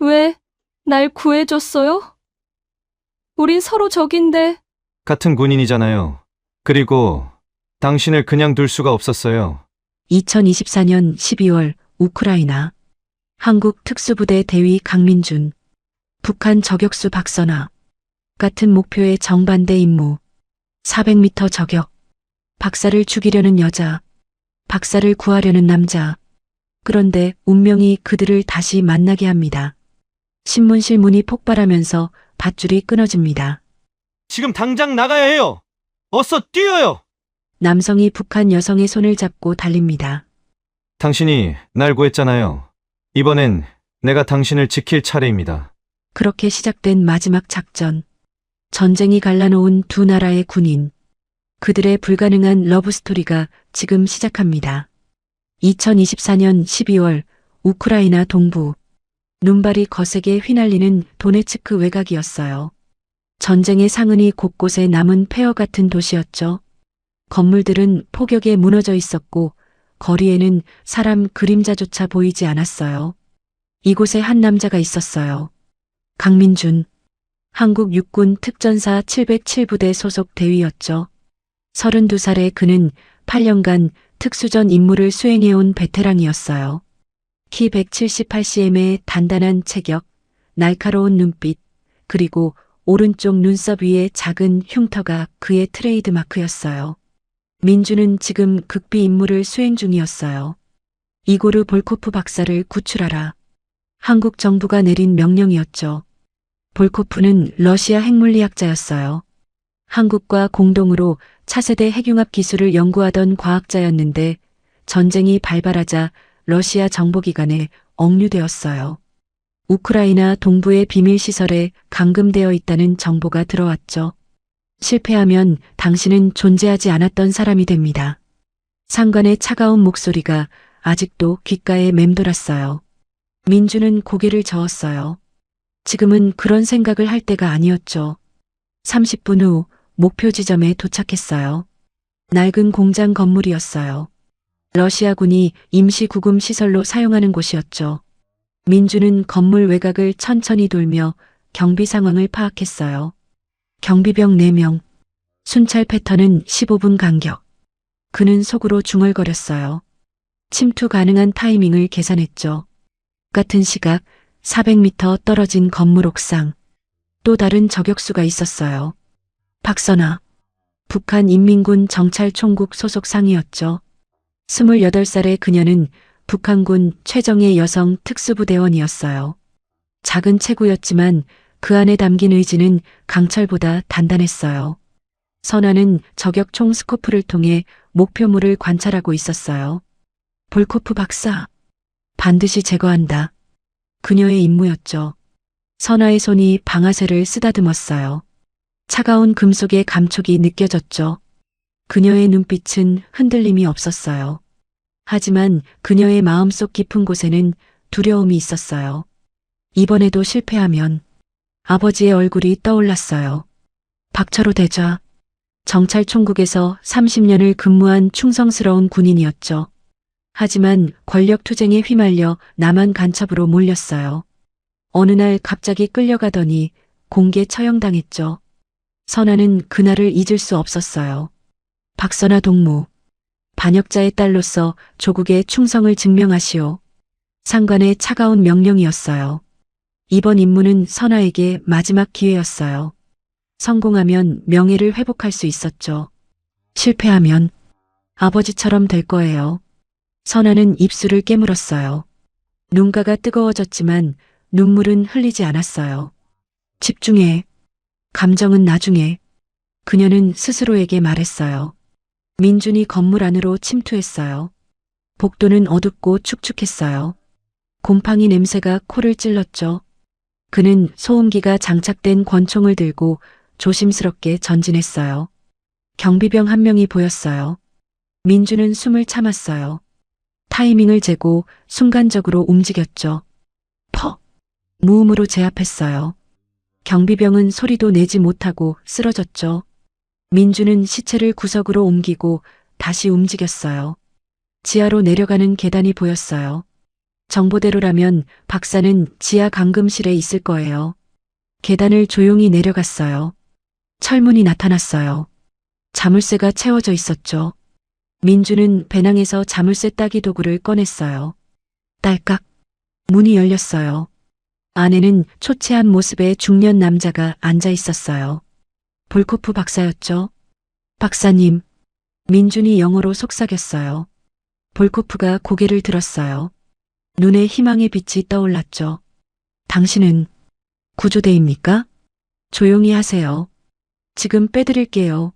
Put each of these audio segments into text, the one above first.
왜 날 구해줬어요? 우린 서로 적인데. 같은 군인이잖아요. 그리고 당신을 그냥 둘 수가 없었어요. 2024년 12월 우크라이나 한국 특수부대 대위 강민준, 북한 저격수 박선아. 같은 목표의 정반대 임무. 400m 저격. 박사를 죽이려는 여자. 박사를 구하려는 남자. 그런데 운명이 그들을 다시 만나게 합니다. 신문실 문이 폭발하면서 밧줄이 끊어집니다. 지금 당장 나가야 해요. 어서 뛰어요. 남성이 북한 여성의 손을 잡고 달립니다. 당신이 날 구했잖아요. 이번엔 내가 당신을 지킬 차례입니다. 그렇게 시작된 마지막 작전. 전쟁이 갈라놓은 두 나라의 군인. 그들의 불가능한 러브스토리가 지금 시작합니다. 2024년 12월 우크라이나 동부. 눈발이 거세게 휘날리는 도네츠크 외곽이었어요. 전쟁의 상흔이 곳곳에 남은 폐허 같은 도시였죠. 건물들은 폭격에 무너져 있었고 거리에는 사람 그림자조차 보이지 않았어요. 이곳에 한 남자가 있었어요. 강민준. 한국 육군 특전사 707부대 소속 대위였죠. 32살의 그는 8년간 특수전 임무를 수행해온 베테랑이었어요. 키 178cm의 단단한 체격, 날카로운 눈빛, 그리고 오른쪽 눈썹 위에 작은 흉터가 그의 트레이드 마크였어요. 민주는 지금 극비 임무를 수행 중이었어요. 이고르 볼코프 박사를 구출하라. 한국 정부가 내린 명령이었죠. 볼코프는 러시아 핵물리학자였어요. 한국과 공동으로 차세대 핵융합 기술을 연구하던 과학자였는데 전쟁이 발발하자 러시아 정보기관에 억류되었어요. 우크라이나 동부의 비밀시설에 감금되어 있다는 정보가 들어왔죠. 실패하면 당신은 존재하지 않았던 사람이 됩니다. 상관의 차가운 목소리가 아직도 귓가에 맴돌았어요. 민주는 고개를 저었어요. 지금은 그런 생각을 할 때가 아니었죠. 30분 후 목표 지점에 도착했어요. 낡은 공장 건물이었어요. 러시아군이 임시 구금 시설로 사용하는 곳이었죠. 민주는 건물 외곽을 천천히 돌며 경비 상황을 파악했어요. 경비병 4명. 순찰 패턴은 15분 간격. 그는 속으로 중얼거렸어요. 침투 가능한 타이밍을 계산했죠. 같은 시각 400m 떨어진 건물 옥상. 또 다른 저격수가 있었어요. 박선아. 북한 인민군 정찰총국 소속 상위였죠. 28살의 그녀는 북한군 최정예 여성 특수부대원이었어요. 작은 체구였지만 그 안에 담긴 의지는 강철보다 단단했어요. 선아는 저격총 스코프를 통해 목표물을 관찰하고 있었어요. 볼코프 박사. 반드시 제거한다. 그녀의 임무였죠. 선아의 손이 방아쇠를 쓰다듬었어요. 차가운 금속의 감촉이 느껴졌죠. 그녀의 눈빛은 흔들림이 없었어요. 하지만 그녀의 마음속 깊은 곳에는 두려움이 있었어요. 이번에도 실패하면 아버지의 얼굴이 떠올랐어요. 박철호 대좌. 정찰총국에서 30년을 근무한 충성스러운 군인이었죠. 하지만 권력 투쟁에 휘말려 남한 간첩으로 몰렸어요. 어느 날 갑자기 끌려가더니 공개 처형당했죠. 선아는 그날을 잊을 수 없었어요. 박선아 동무. 반역자의 딸로서 조국의 충성을 증명하시오. 상관의 차가운 명령이었어요. 이번 임무는 선아에게 마지막 기회였어요. 성공하면 명예를 회복할 수 있었죠. 실패하면 아버지처럼 될 거예요. 선아는 입술을 깨물었어요. 눈가가 뜨거워졌지만 눈물은 흘리지 않았어요. 집중해. 감정은 나중에. 그녀는 스스로에게 말했어요. 민준이 건물 안으로 침투했어요. 복도는 어둡고 축축했어요. 곰팡이 냄새가 코를 찔렀죠. 그는 소음기가 장착된 권총을 들고 조심스럽게 전진했어요. 경비병 한 명이 보였어요. 민주는 숨을 참았어요. 타이밍을 재고 순간적으로 움직였죠. 퍽! 무음으로 제압했어요. 경비병은 소리도 내지 못하고 쓰러졌죠. 민주는 시체를 구석으로 옮기고 다시 움직였어요. 지하로 내려가는 계단이 보였어요. 정보대로라면 박사는 지하 감금실에 있을 거예요. 계단을 조용히 내려갔어요. 철문이 나타났어요. 자물쇠가 채워져 있었죠. 민주는 배낭에서 자물쇠 따기 도구를 꺼냈어요. 딸깍. 문이 열렸어요. 안에는 초췌한 모습의 중년 남자가 앉아 있었어요. 볼코프 박사였죠. 박사님. 민준이 영어로 속삭였어요. 볼코프가 고개를 들었어요. 눈에 희망의 빛이 떠올랐죠. 당신은 구조대입니까? 조용히 하세요. 지금 빼드릴게요.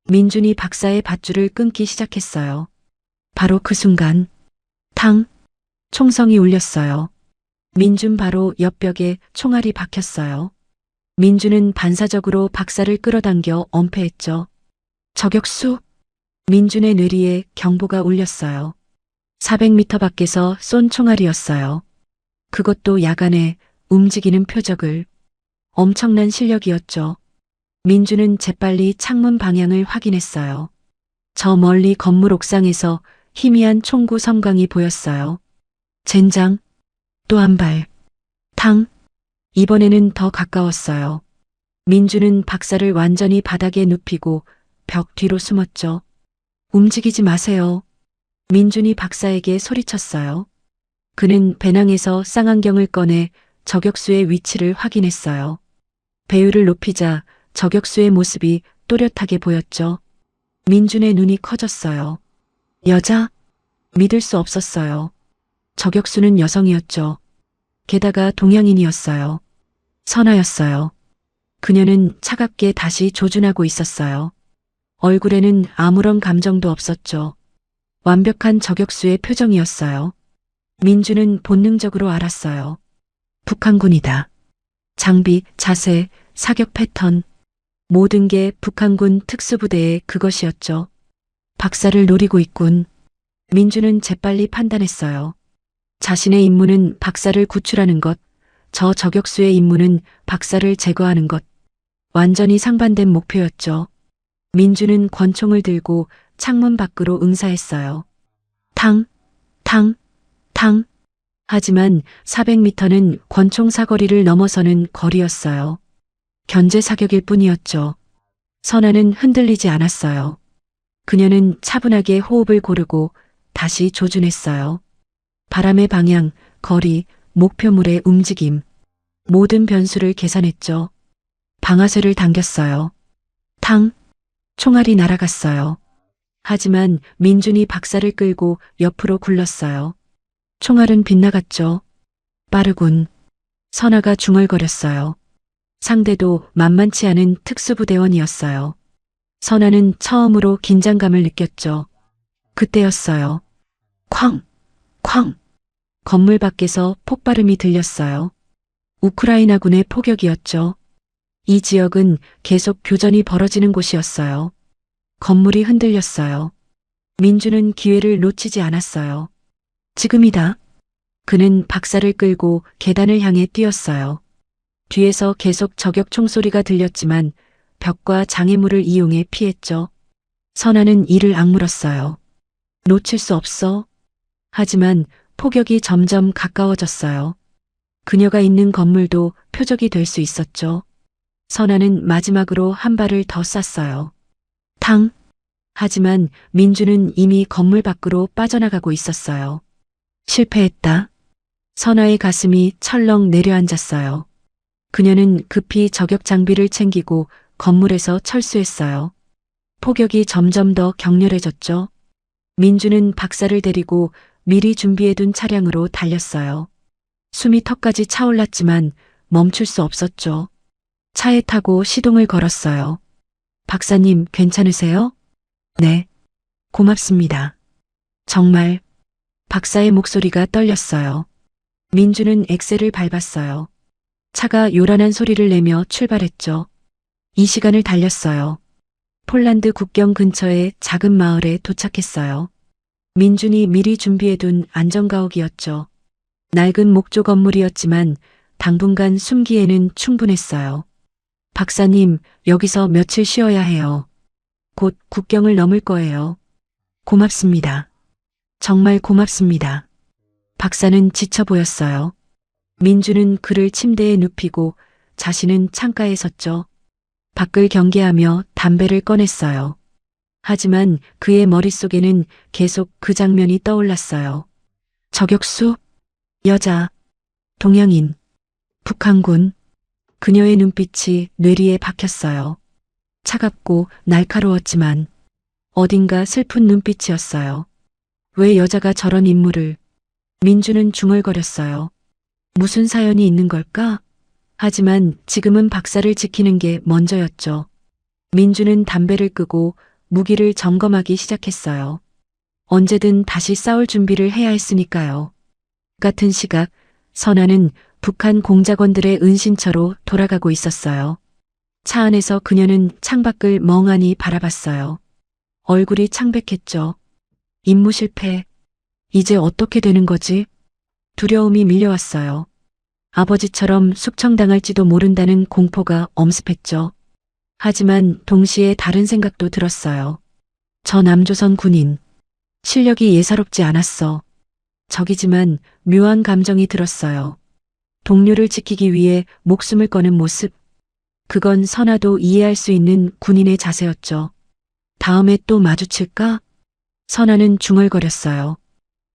민준이 박사의 밧줄을 끊기 시작했어요. 바로 그 순간 탕! 총성이 울렸어요. 민준 바로 옆벽에 총알이 박혔어요. 민준은 반사적으로 박사를 끌어당겨 엄폐했죠. 저격수! 민준의 뇌리에 경보가 울렸어요. 400m 밖에서 쏜 총알이었어요. 그것도 야간에 움직이는 표적을. 엄청난 실력이었죠. 민준은 재빨리 창문 방향을 확인했어요. 저 멀리 건물 옥상에서 희미한 총구 섬광이 보였어요. 젠장. 또 한 발. 탕. 이번에는 더 가까웠어요. 민준은 박사를 완전히 바닥에 눕히고 벽 뒤로 숨었죠. 움직이지 마세요. 민준이 박사에게 소리쳤어요. 그는 배낭에서 쌍안경을 꺼내 저격수의 위치를 확인했어요. 배율을 높이자 저격수의 모습이 또렷하게 보였죠. 민준의 눈이 커졌어요. 여자? 믿을 수 없었어요. 저격수는 여성이었죠. 게다가 동양인이었어요. 선아였어요. 그녀는 차갑게 다시 조준하고 있었어요. 얼굴에는 아무런 감정도 없었죠. 완벽한 저격수의 표정이었어요. 민주는 본능적으로 알았어요. 북한군이다. 장비, 자세, 사격 패턴, 모든 게 북한군 특수부대의 그것이었죠. 박사를 노리고 있군. 민주는 재빨리 판단했어요. 자신의 임무는 박사를 구출하는 것, 저 저격수의 임무는 박사를 제거하는 것. 완전히 상반된 목표였죠. 민주는 권총을 들고 창문 밖으로 응사했어요. 탕, 탕, 탕. 하지만 400m는 권총 사거리를 넘어서는 거리였어요. 견제 사격일 뿐이었죠. 선아는 흔들리지 않았어요. 그녀는 차분하게 호흡을 고르고 다시 조준했어요. 바람의 방향, 거리, 목표물의 움직임. 모든 변수를 계산했죠. 방아쇠를 당겼어요. 탕! 총알이 날아갔어요. 하지만 민준이 박사를 끌고 옆으로 굴렀어요. 총알은 빗나갔죠. 빠르군. 선아가 중얼거렸어요. 상대도 만만치 않은 특수부대원이었어요. 선아는 처음으로 긴장감을 느꼈죠. 그때였어요. 쾅! 쾅! 건물 밖에서 폭발음이 들렸어요. 우크라이나군의 포격이었죠. 이 지역은 계속 교전이 벌어지는 곳이었어요. 건물이 흔들렸어요. 민주는 기회를 놓치지 않았어요. 지금이다. 그는 박사를 끌고 계단을 향해 뛰었어요. 뒤에서 계속 저격 총소리가 들렸지만 벽과 장애물을 이용해 피했죠. 선아는 이를 악물었어요. 놓칠 수 없어. 하지만 폭격이 점점 가까워졌어요. 그녀가 있는 건물도 표적이 될 수 있었죠. 선아는 마지막으로 한 발을 더 쐈어요. 탕! 하지만 민주는 이미 건물 밖으로 빠져나가고 있었어요. 실패했다. 선아의 가슴이 철렁 내려앉았어요. 그녀는 급히 저격 장비를 챙기고 건물에서 철수했어요. 폭격이 점점 더 격렬해졌죠. 민주는 박사를 데리고 미리 준비해둔 차량으로 달렸어요. 숨이 턱까지 차올랐지만 멈출 수 없었죠. 차에 타고 시동을 걸었어요. 박사님, 괜찮으세요? 네. 고맙습니다. 정말. 박사의 목소리가 떨렸어요. 민주는 엑셀을 밟았어요. 차가 요란한 소리를 내며 출발했죠. 이 시간을 달렸어요. 폴란드 국경 근처의 작은 마을에 도착했어요. 민준이 미리 준비해둔 안전가옥이었죠. 낡은 목조 건물이었지만 당분간 숨기에는 충분했어요. 박사님, 여기서 며칠 쉬어야 해요. 곧 국경을 넘을 거예요. 고맙습니다. 정말 고맙습니다. 박사는 지쳐 보였어요. 민주는 그를 침대에 눕히고 자신은 창가에 섰죠. 밖을 경계하며 담배를 꺼냈어요. 하지만 그의 머릿속에는 계속 그 장면이 떠올랐어요. 저격수, 여자, 동양인, 북한군. 그녀의 눈빛이 뇌리에 박혔어요. 차갑고 날카로웠지만 어딘가 슬픈 눈빛이었어요. 왜 여자가 저런 인물을? 민주는 중얼거렸어요. 무슨 사연이 있는 걸까? 하지만 지금은 박사를 지키는 게 먼저였죠. 민주는 담배를 끄고 무기를 점검하기 시작했어요. 언제든 다시 싸울 준비를 해야 했으니까요. 같은 시각, 선아는 북한 공작원들의 은신처로 돌아가고 있었어요. 차 안에서 그녀는 창밖을 멍하니 바라봤어요. 얼굴이 창백했죠. 임무 실패. 이제 어떻게 되는 거지? 두려움이 밀려왔어요. 아버지처럼 숙청당할지도 모른다는 공포가 엄습했죠. 하지만 동시에 다른 생각도 들었어요. 저 남조선 군인. 실력이 예사롭지 않았어. 적이지만 묘한 감정이 들었어요. 동료를 지키기 위해 목숨을 거는 모습. 그건 선아도 이해할 수 있는 군인의 자세였죠. 다음에 또 마주칠까? 선아는 중얼거렸어요.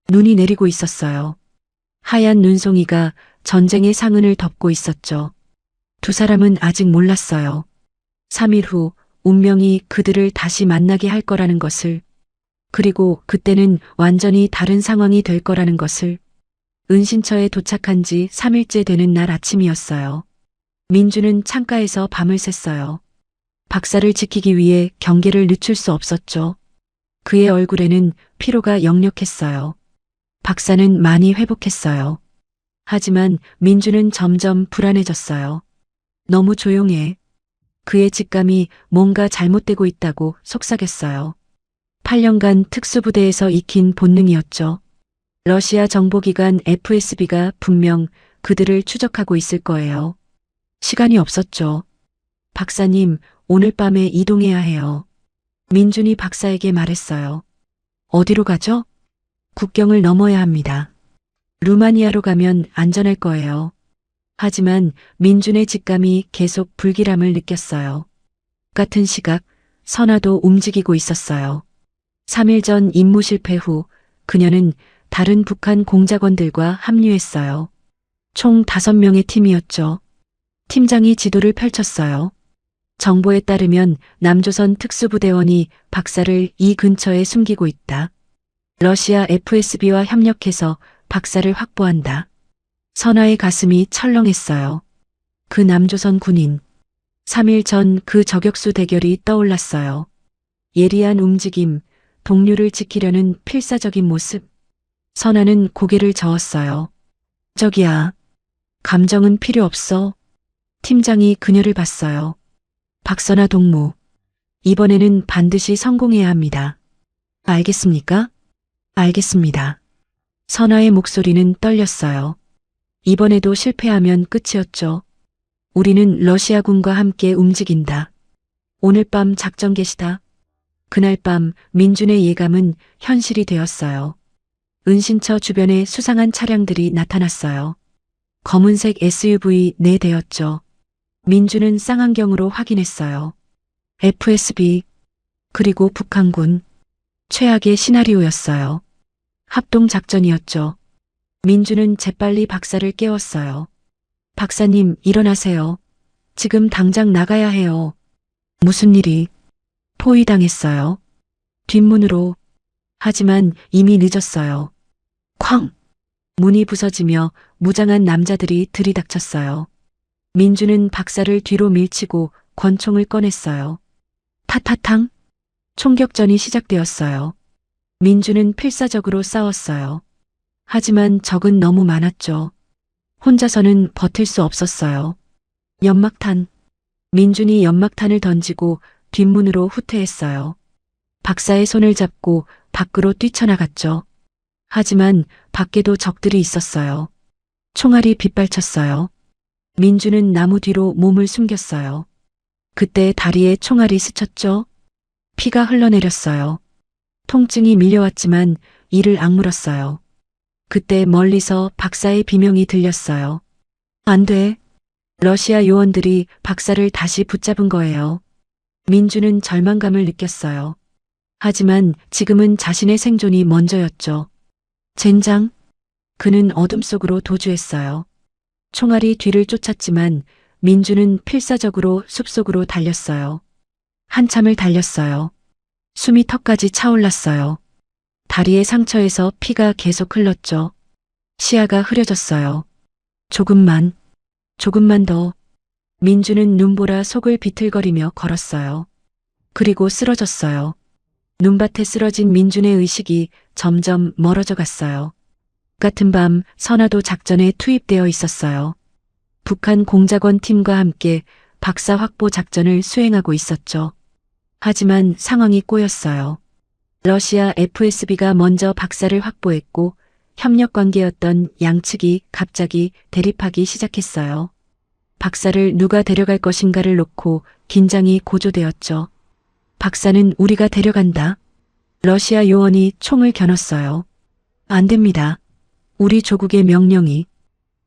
눈이 내리고 있었어요. 하얀 눈송이가 전쟁의 상흔을 덮고 있었죠. 두 사람은 아직 몰랐어요. 3일 후 운명이 그들을 다시 만나게 할 거라는 것을, 그리고 그때는 완전히 다른 상황이 될 거라는 것을. 은신처에 도착한 지 3일째 되는 날 아침이었어요. 민주는 창가에서 밤을 샜어요. 박사를 지키기 위해 경계를 늦출 수 없었죠. 그의 얼굴에는 피로가 역력했어요. 박사는 많이 회복했어요. 하지만 민주는 점점 불안해졌어요. 너무 조용해. 그의 직감이 뭔가 잘못되고 있다고 속삭였어요. 8년간 특수부대에서 익힌 본능이었죠. 러시아 정보기관 FSB가 분명 그들을 추적하고 있을 거예요. 시간이 없었죠. 박사님, 오늘 밤에 이동해야 해요. 민준이 박사에게 말했어요. 어디로 가죠? 국경을 넘어야 합니다. 루마니아로 가면 안전할 거예요. 하지만 민준의 직감이 계속 불길함을 느꼈어요. 같은 시각, 선아도 움직이고 있었어요. 3일 전 임무 실패 후 그녀는 다른 북한 공작원들과 합류했어요. 총 5명의 팀이었죠. 팀장이 지도를 펼쳤어요. 정보에 따르면 남조선 특수부대원이 박사를 이 근처에 숨기고 있다. 러시아 FSB와 협력해서 박사를 확보한다. 선아의 가슴이 철렁했어요. 그 남조선 군인. 3일 전 그 저격수 대결이 떠올랐어요. 예리한 움직임, 동료를 지키려는 필사적인 모습. 선아는 고개를 저었어요. 저기야. 감정은 필요 없어. 팀장이 그녀를 봤어요. 박선아 동무. 이번에는 반드시 성공해야 합니다. 알겠습니까? 알겠습니다. 선아의 목소리는 떨렸어요. 이번에도 실패하면 끝이었죠. 우리는 러시아군과 함께 움직인다. 오늘 밤 작전 개시다. 그날 밤 민준의 예감은 현실이 되었어요. 은신처 주변에 수상한 차량들이 나타났어요. 검은색 SUV 4대였죠. 민준은 쌍안경으로 확인했어요. FSB, 그리고 북한군. 최악의 시나리오였어요. 합동작전이었죠. 민준은 재빨리 박사를 깨웠어요. 박사님, 일어나세요. 지금 당장 나가야 해요. 무슨 일이? 포위당했어요. 뒷문으로. 하지만 이미 늦었어요. 쾅! 문이 부서지며 무장한 남자들이 들이닥쳤어요. 민주는 박사를 뒤로 밀치고 권총을 꺼냈어요. 타타탕! 총격전이 시작되었어요. 민주는 필사적으로 싸웠어요. 하지만 적은 너무 많았죠. 혼자서는 버틸 수 없었어요. 연막탄. 민준이 연막탄을 던지고 뒷문으로 후퇴했어요. 박사의 손을 잡고 밖으로 뛰쳐나갔죠. 하지만 밖에도 적들이 있었어요. 총알이 빗발쳤어요. 민주는 나무 뒤로 몸을 숨겼어요. 그때 다리에 총알이 스쳤죠. 피가 흘러내렸어요. 통증이 밀려왔지만 이를 악물었어요. 그때 멀리서 박사의 비명이 들렸어요. 안 돼. 러시아 요원들이 박사를 다시 붙잡은 거예요. 민주는 절망감을 느꼈어요. 하지만 지금은 자신의 생존이 먼저였죠. 젠장. 그는 어둠 속으로 도주했어요. 총알이 뒤를 쫓았지만 민주는 필사적으로 숲속으로 달렸어요. 한참을 달렸어요. 숨이 턱까지 차올랐어요. 다리의 상처에서 피가 계속 흘렀죠. 시야가 흐려졌어요. 조금만 더. 민주는 눈보라 속을 비틀거리며 걸었어요. 그리고 쓰러졌어요. 눈밭에 쓰러진 민준의 의식이 점점 멀어져 갔어요. 같은 밤 선화도 작전에 투입되어 있었어요. 북한 공작원 팀과 함께 박사 확보 작전을 수행하고 있었죠. 하지만 상황이 꼬였어요. 러시아 FSB가 먼저 박사를 확보했고 협력 관계였던 양측이 갑자기 대립하기 시작했어요. 박사를 누가 데려갈 것인가를 놓고 긴장이 고조되었죠. 박사는 우리가 데려간다. 러시아 요원이 총을 겨눴어요. 안 됩니다. 우리 조국의 명령이.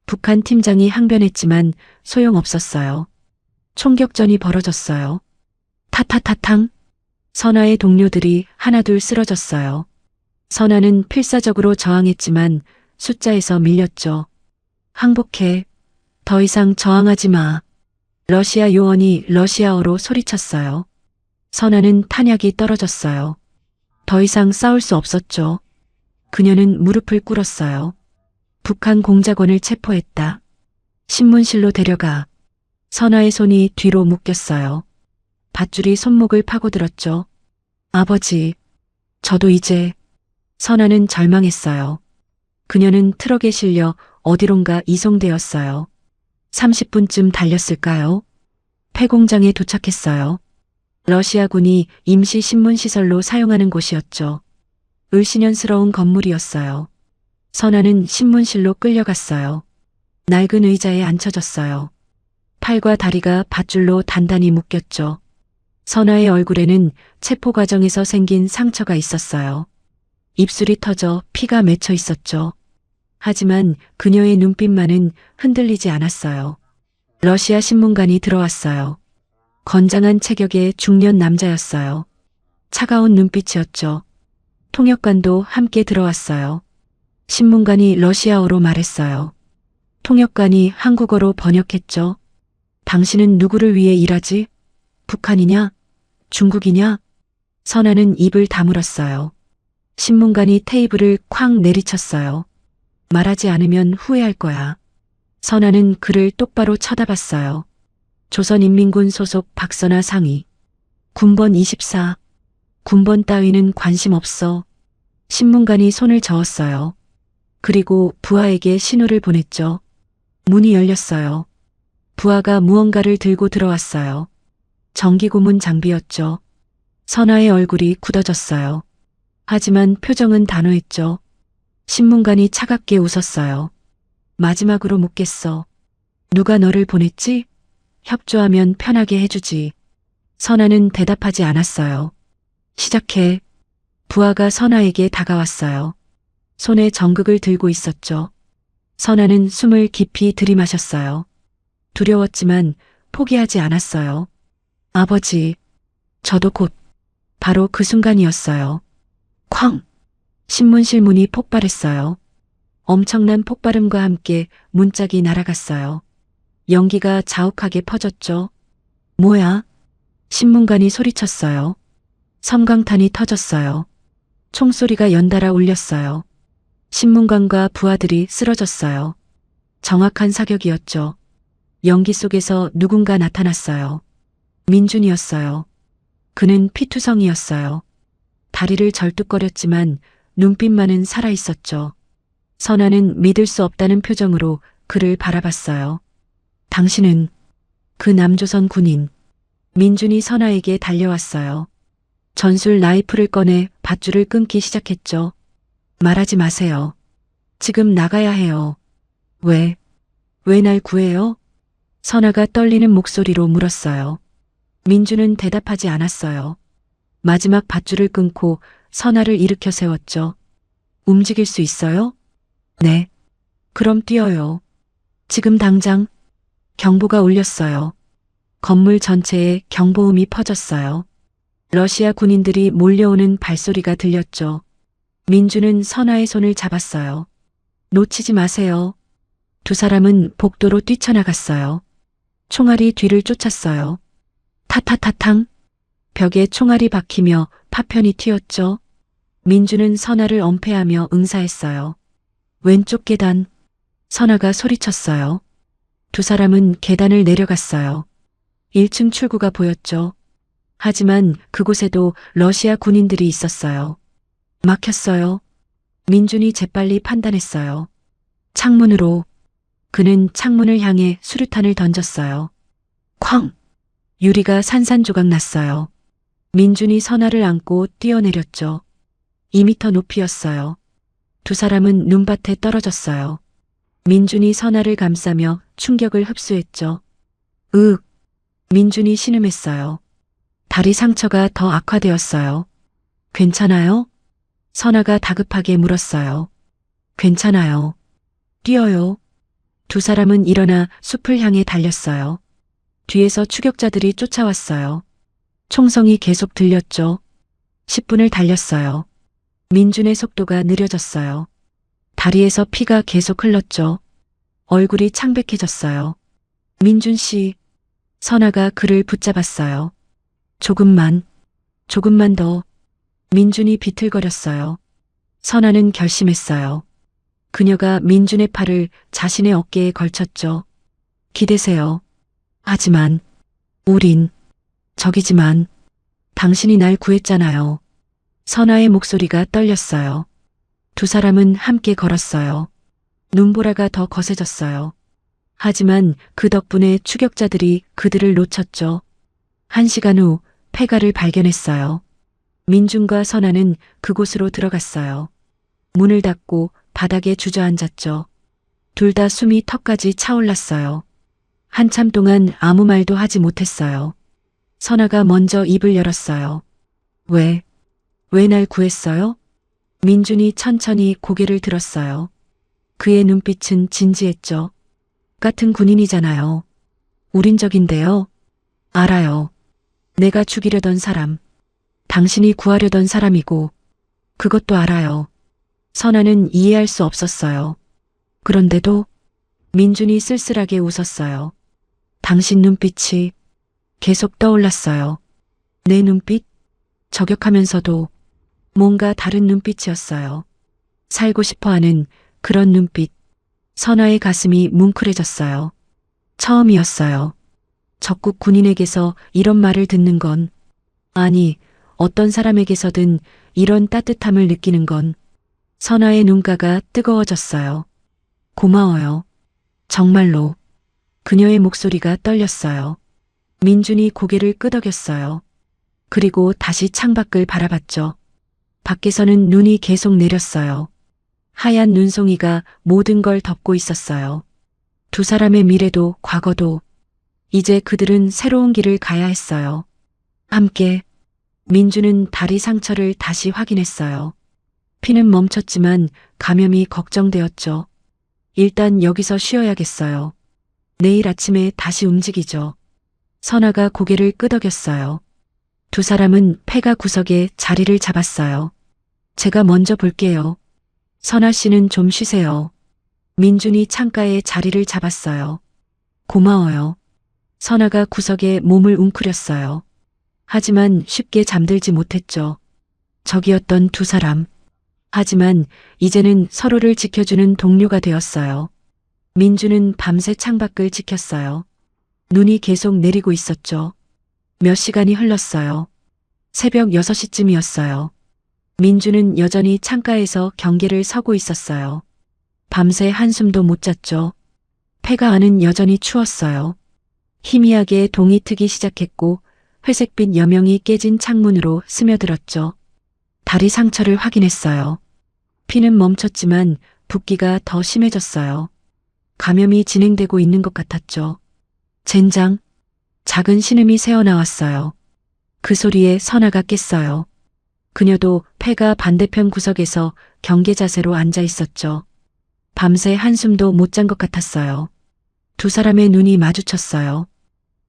북한 팀장이 항변했지만 소용없었어요. 총격전이 벌어졌어요. 타타타탕. 선화의 동료들이 하나둘 쓰러졌어요. 선화는 필사적으로 저항했지만 숫자에서 밀렸죠. 항복해. 더 이상 저항하지 마. 러시아 요원이 러시아어로 소리쳤어요. 선화는 탄약이 떨어졌어요. 더 이상 싸울 수 없었죠. 그녀는 무릎을 꿇었어요. 북한 공작원을 체포했다. 신문실로 데려가. 선화의 손이 뒤로 묶였어요. 밧줄이 손목을 파고들었죠. 아버지, 저도 이제. 선화는 절망했어요. 그녀는 트럭에 실려 어디론가 이송되었어요. 30분쯤 달렸을까요? 폐공장에 도착했어요. 러시아군이 임시 신문시설로 사용하는 곳이었죠. 을씨년스러운 건물이었어요. 선화는 신문실로 끌려갔어요. 낡은 의자에 앉혀졌어요. 팔과 다리가 밧줄로 단단히 묶였죠. 선화의 얼굴에는 체포 과정에서 생긴 상처가 있었어요. 입술이 터져 피가 맺혀 있었죠. 하지만 그녀의 눈빛만은 흔들리지 않았어요. 러시아 신문관이 들어왔어요. 건장한 체격의 중년 남자였어요. 차가운 눈빛이었죠. 통역관도 함께 들어왔어요. 신문관이 러시아어로 말했어요. 통역관이 한국어로 번역했죠. 당신은 누구를 위해 일하지? 북한이냐? 중국이냐? 선화는 입을 다물었어요. 신문관이 테이블을 쾅 내리쳤어요. 말하지 않으면 후회할 거야. 선화는 그를 똑바로 쳐다봤어요. 조선인민군 소속 박선화 상위. 군번 24. 군번 따위는 관심 없어. 신문관이 손을 저었어요. 그리고 부하에게 신호를 보냈죠. 문이 열렸어요. 부하가 무언가를 들고 들어왔어요. 전기고문 장비였죠. 선화의 얼굴이 굳어졌어요. 하지만 표정은 단호했죠. 신문관이 차갑게 웃었어요. 마지막으로 묻겠어. 누가 너를 보냈지? 협조하면 편하게 해주지. 선화는 대답하지 않았어요. 시작해. 부하가 선화에게 다가왔어요. 손에 전극을 들고 있었죠. 선화는 숨을 깊이 들이마셨어요. 두려웠지만 포기하지 않았어요. 아버지, 저도 곧. 바로 그 순간이었어요. 쾅! 신문실 문이 폭발했어요. 엄청난 폭발음과 함께 문짝이 날아갔어요. 연기가 자욱하게 퍼졌죠. 뭐야? 신문관이 소리쳤어요. 섬광탄이 터졌어요. 총소리가 연달아 울렸어요. 신문관과 부하들이 쓰러졌어요. 정확한 사격이었죠. 연기 속에서 누군가 나타났어요. 민준이었어요. 그는 피투성이었어요. 다리를 절뚝거렸지만 눈빛만은 살아있었죠. 선화는 믿을 수 없다는 표정으로 그를 바라봤어요. 당신은 그 남조선 군인. 민준이 선화에게 달려왔어요. 전술 라이플을 꺼내 밧줄을 끊기 시작했죠. 말하지 마세요. 지금 나가야 해요. 왜 날 구해요? 선화가 떨리는 목소리로 물었어요. 민준은 대답하지 않았어요. 마지막 밧줄을 끊고 선화를 일으켜 세웠죠. 움직일 수 있어요? 네. 그럼 뛰어요. 지금 당장 경보가 울렸어요. 건물 전체에 경보음이 퍼졌어요. 러시아 군인들이 몰려오는 발소리가 들렸죠. 민주는 선아의 손을 잡았어요. 놓치지 마세요. 두 사람은 복도로 뛰쳐나갔어요. 총알이 뒤를 쫓았어요. 타타타탕. 벽에 총알이 박히며 파편이 튀었죠. 민주는 선아를 엄폐하며 응사했어요. 왼쪽 계단. 선아가 소리쳤어요. 두 사람은 계단을 내려갔어요. 1층 출구가 보였죠. 하지만 그곳에도 러시아 군인들이 있었어요. 막혔어요. 민준이 재빨리 판단했어요. 창문으로. 그는 창문을 향해 수류탄을 던졌어요. 쾅! 유리가 산산조각 났어요. 민준이 선아를 안고 뛰어내렸죠. 2미터 높이였어요. 두 사람은 눈밭에 떨어졌어요. 민준이 선아를 감싸며 충격을 흡수했죠. 으윽! 민준이 신음했어요. 다리 상처가 더 악화되었어요. 괜찮아요? 선아가 다급하게 물었어요. 괜찮아요. 뛰어요. 두 사람은 일어나 숲을 향해 달렸어요. 뒤에서 추격자들이 쫓아왔어요. 총성이 계속 들렸죠. 10분을 달렸어요. 민준의 속도가 느려졌어요. 다리에서 피가 계속 흘렀죠. 얼굴이 창백해졌어요. 민준 씨. 선아가 그를 붙잡았어요. 조금만 더. 민준이 비틀거렸어요. 선아는 결심했어요. 그녀가 민준의 팔을 자신의 어깨에 걸쳤죠. 기대세요. 하지만 우린 적이지만 당신이 날 구했잖아요. 선아의 목소리가 떨렸어요. 두 사람은 함께 걸었어요. 눈보라가 더 거세졌어요. 하지만 그 덕분에 추격자들이 그들을 놓쳤죠. 1시간 후 폐가를 발견했어요. 민준과 선아는 그곳으로 들어갔어요. 문을 닫고 바닥에 주저앉았죠. 둘 다 숨이 턱까지 차올랐어요. 한참 동안 아무 말도 하지 못했어요. 선아가 먼저 입을 열었어요. 왜 날 구했어요? 민준이 천천히 고개를 들었어요. 그의 눈빛은 진지했죠. 같은 군인이잖아요. 우린 적인데요. 알아요. 내가 죽이려던 사람. 당신이 구하려던 사람이고 그것도 알아요. 선아는 이해할 수 없었어요. 그런데도 민준이 쓸쓸하게 웃었어요. 당신 눈빛이 계속 떠올랐어요. 내 눈빛? 저격하면서도 뭔가 다른 눈빛이었어요. 살고 싶어하는 그런 눈빛. 선아의 가슴이 뭉클해졌어요. 처음이었어요. 적국 군인에게서 이런 말을 듣는 건, 아니, 어떤 사람에게서든 이런 따뜻함을 느끼는 건. 선아의 눈가가 뜨거워졌어요. 고마워요. 정말로. 그녀의 목소리가 떨렸어요. 민준이 고개를 끄덕였어요. 그리고 다시 창밖을 바라봤죠. 밖에서는 눈이 계속 내렸어요. 하얀 눈송이가 모든 걸 덮고 있었어요. 두 사람의 미래도 과거도 이제 그들은 새로운 길을 가야 했어요. 함께. 민주는 다리 상처를 다시 확인했어요. 피는 멈췄지만 감염이 걱정되었죠. 일단 여기서 쉬어야겠어요. 내일 아침에 다시 움직이죠. 선아가 고개를 끄덕였어요. 두 사람은 폐가 구석에 자리를 잡았어요. 제가 먼저 볼게요. 선아 씨는 좀 쉬세요. 민준이 창가에 자리를 잡았어요. 고마워요. 선아가 구석에 몸을 웅크렸어요. 하지만 쉽게 잠들지 못했죠. 적이었던 두 사람. 하지만 이제는 서로를 지켜주는 동료가 되었어요. 민주는 밤새 창밖을 지켰어요. 눈이 계속 내리고 있었죠. 몇 시간이 흘렀어요. 새벽 6시쯤이었어요. 민주는 여전히 창가에서 경계를 서고 있었어요. 밤새 한숨도 못 잤죠. 폐가 안은 여전히 추웠어요. 희미하게 동이 트기 시작했고 회색빛 여명이 깨진 창문으로 스며들었죠. 다리 상처를 확인했어요. 피는 멈췄지만 붓기가 더 심해졌어요. 감염이 진행되고 있는 것 같았죠. 젠장. 작은 신음이 새어나왔어요. 그 소리에 선아가 깼어요. 그녀도 폐가 반대편 구석에서 경계 자세로 앉아 있었죠. 밤새 한숨도 못 잔 것 같았어요. 두 사람의 눈이 마주쳤어요.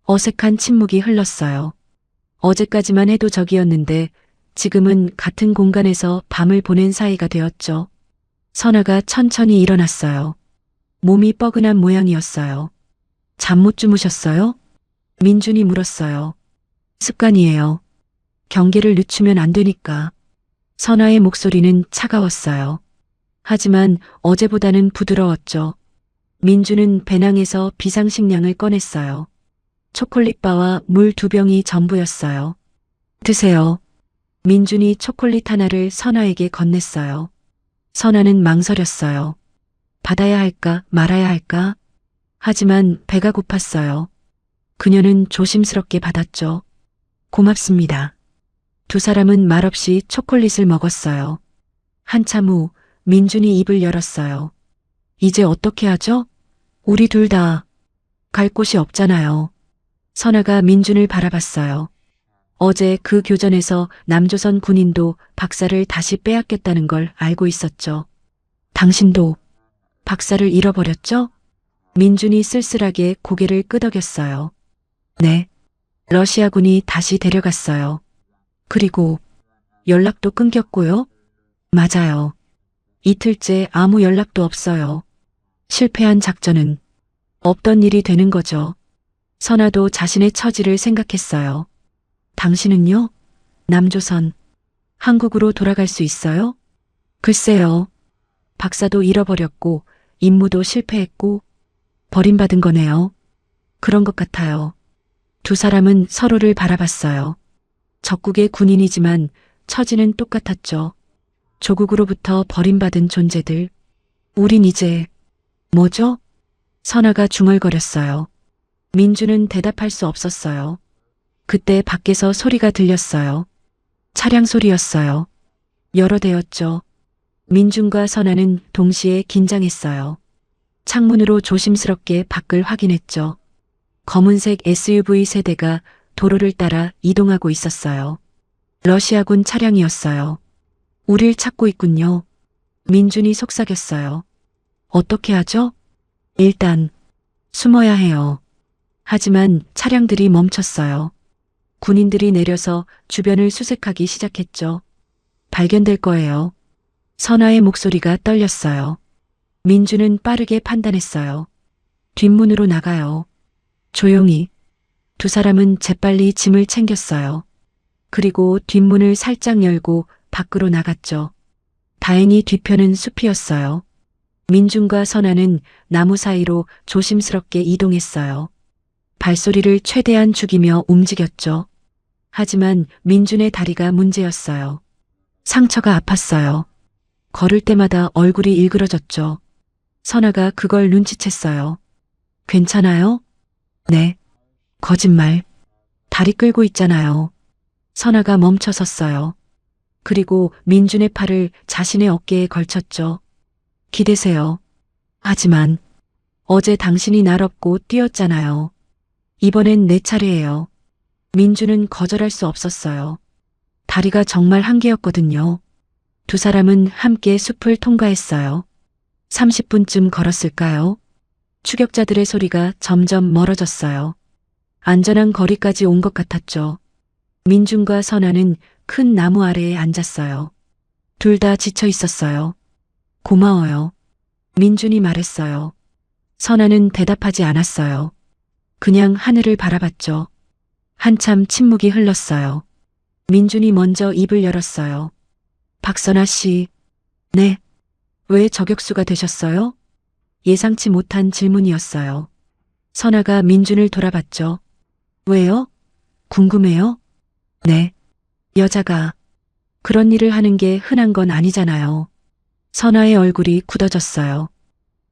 어색한 침묵이 흘렀어요. 어제까지만 해도 적이었는데 지금은 같은 공간에서 밤을 보낸 사이가 되었죠. 선아가 천천히 일어났어요. 몸이 뻐근한 모양이었어요. 잠 못 주무셨어요? 민준이 물었어요. 습관이에요. 경계를 늦추면 안 되니까. 선아의 목소리는 차가웠어요. 하지만 어제보다는 부드러웠죠. 민주는 배낭에서 비상식량을 꺼냈어요. 초콜릿바와 물 2병이 전부였어요. 드세요. 민준이 초콜릿 하나를 선아에게 건넸어요. 선아는 망설였어요. 받아야 할까 말아야 할까? 하지만 배가 고팠어요. 그녀는 조심스럽게 받았죠. 고맙습니다. 두 사람은 말없이 초콜릿을 먹었어요. 한참 후 민준이 입을 열었어요. 이제 어떻게 하죠? 우리 둘 다 갈 곳이 없잖아요. 선아가 민준을 바라봤어요. 어제 그 교전에서 남조선 군인도 박사를 다시 빼앗겼다는 걸 알고 있었죠. 당신도 박사를 잃어버렸죠? 민준이 쓸쓸하게 고개를 끄덕였어요. 네. 러시아군이 다시 데려갔어요. 그리고 연락도 끊겼고요. 맞아요. 이틀째 아무 연락도 없어요. 실패한 작전은 없던 일이 되는 거죠. 선아도 자신의 처지를 생각했어요. 당신은요? 남조선, 한국으로 돌아갈 수 있어요? 글쎄요. 박사도 잃어버렸고 임무도 실패했고 버림받은 거네요. 그런 것 같아요. 두 사람은 서로를 바라봤어요. 적국의 군인이지만 처지는 똑같았죠. 조국으로부터 버림받은 존재들. 우린 이제 뭐죠? 선아가 중얼거렸어요. 민주는 대답할 수 없었어요. 그때 밖에서 소리가 들렸어요. 차량 소리였어요. 여러 대였죠. 민준과 선아는 동시에 긴장했어요. 창문으로 조심스럽게 밖을 확인했죠. 검은색 SUV 세대가 도로를 따라 이동하고 있었어요. 러시아군 차량이었어요. 우릴 찾고 있군요. 민준이 속삭였어요. 어떻게 하죠? 일단 숨어야 해요. 하지만 차량들이 멈췄어요. 군인들이 내려서 주변을 수색하기 시작했죠. 발견될 거예요. 선아의 목소리가 떨렸어요. 민주는 빠르게 판단했어요. 뒷문으로 나가요. 조용히. 두 사람은 재빨리 짐을 챙겼어요. 그리고 뒷문을 살짝 열고 밖으로 나갔죠. 다행히 뒤편은 숲이었어요. 민준과 선아는 나무 사이로 조심스럽게 이동했어요. 발소리를 최대한 죽이며 움직였죠. 하지만 민준의 다리가 문제였어요. 상처가 아팠어요. 걸을 때마다 얼굴이 일그러졌죠. 선아가 그걸 눈치챘어요. 괜찮아요? 네. 거짓말. 다리 끌고 있잖아요. 선아가 멈춰 섰어요. 그리고 민준의 팔을 자신의 어깨에 걸쳤죠. 기대세요. 하지만 어제 당신이 날 업고 뛰었잖아요. 이번엔 내 차례예요. 민준은 거절할 수 없었어요. 다리가 정말 한계였거든요. 두 사람은 함께 숲을 통과했어요. 30분쯤 걸었을까요? 추격자들의 소리가 점점 멀어졌어요. 안전한 거리까지 온 것 같았죠. 민준과 선아는 큰 나무 아래에 앉았어요. 둘 다 지쳐 있었어요. 고마워요. 민준이 말했어요. 선아는 대답하지 않았어요. 그냥 하늘을 바라봤죠. 한참 침묵이 흘렀어요. 민준이 먼저 입을 열었어요. 박선아 씨. 네. 왜 저격수가 되셨어요? 예상치 못한 질문이었어요. 선아가 민준을 돌아봤죠. 왜요? 궁금해요? 네. 여자가 그런 일을 하는 게 흔한 건 아니잖아요. 선아의 얼굴이 굳어졌어요.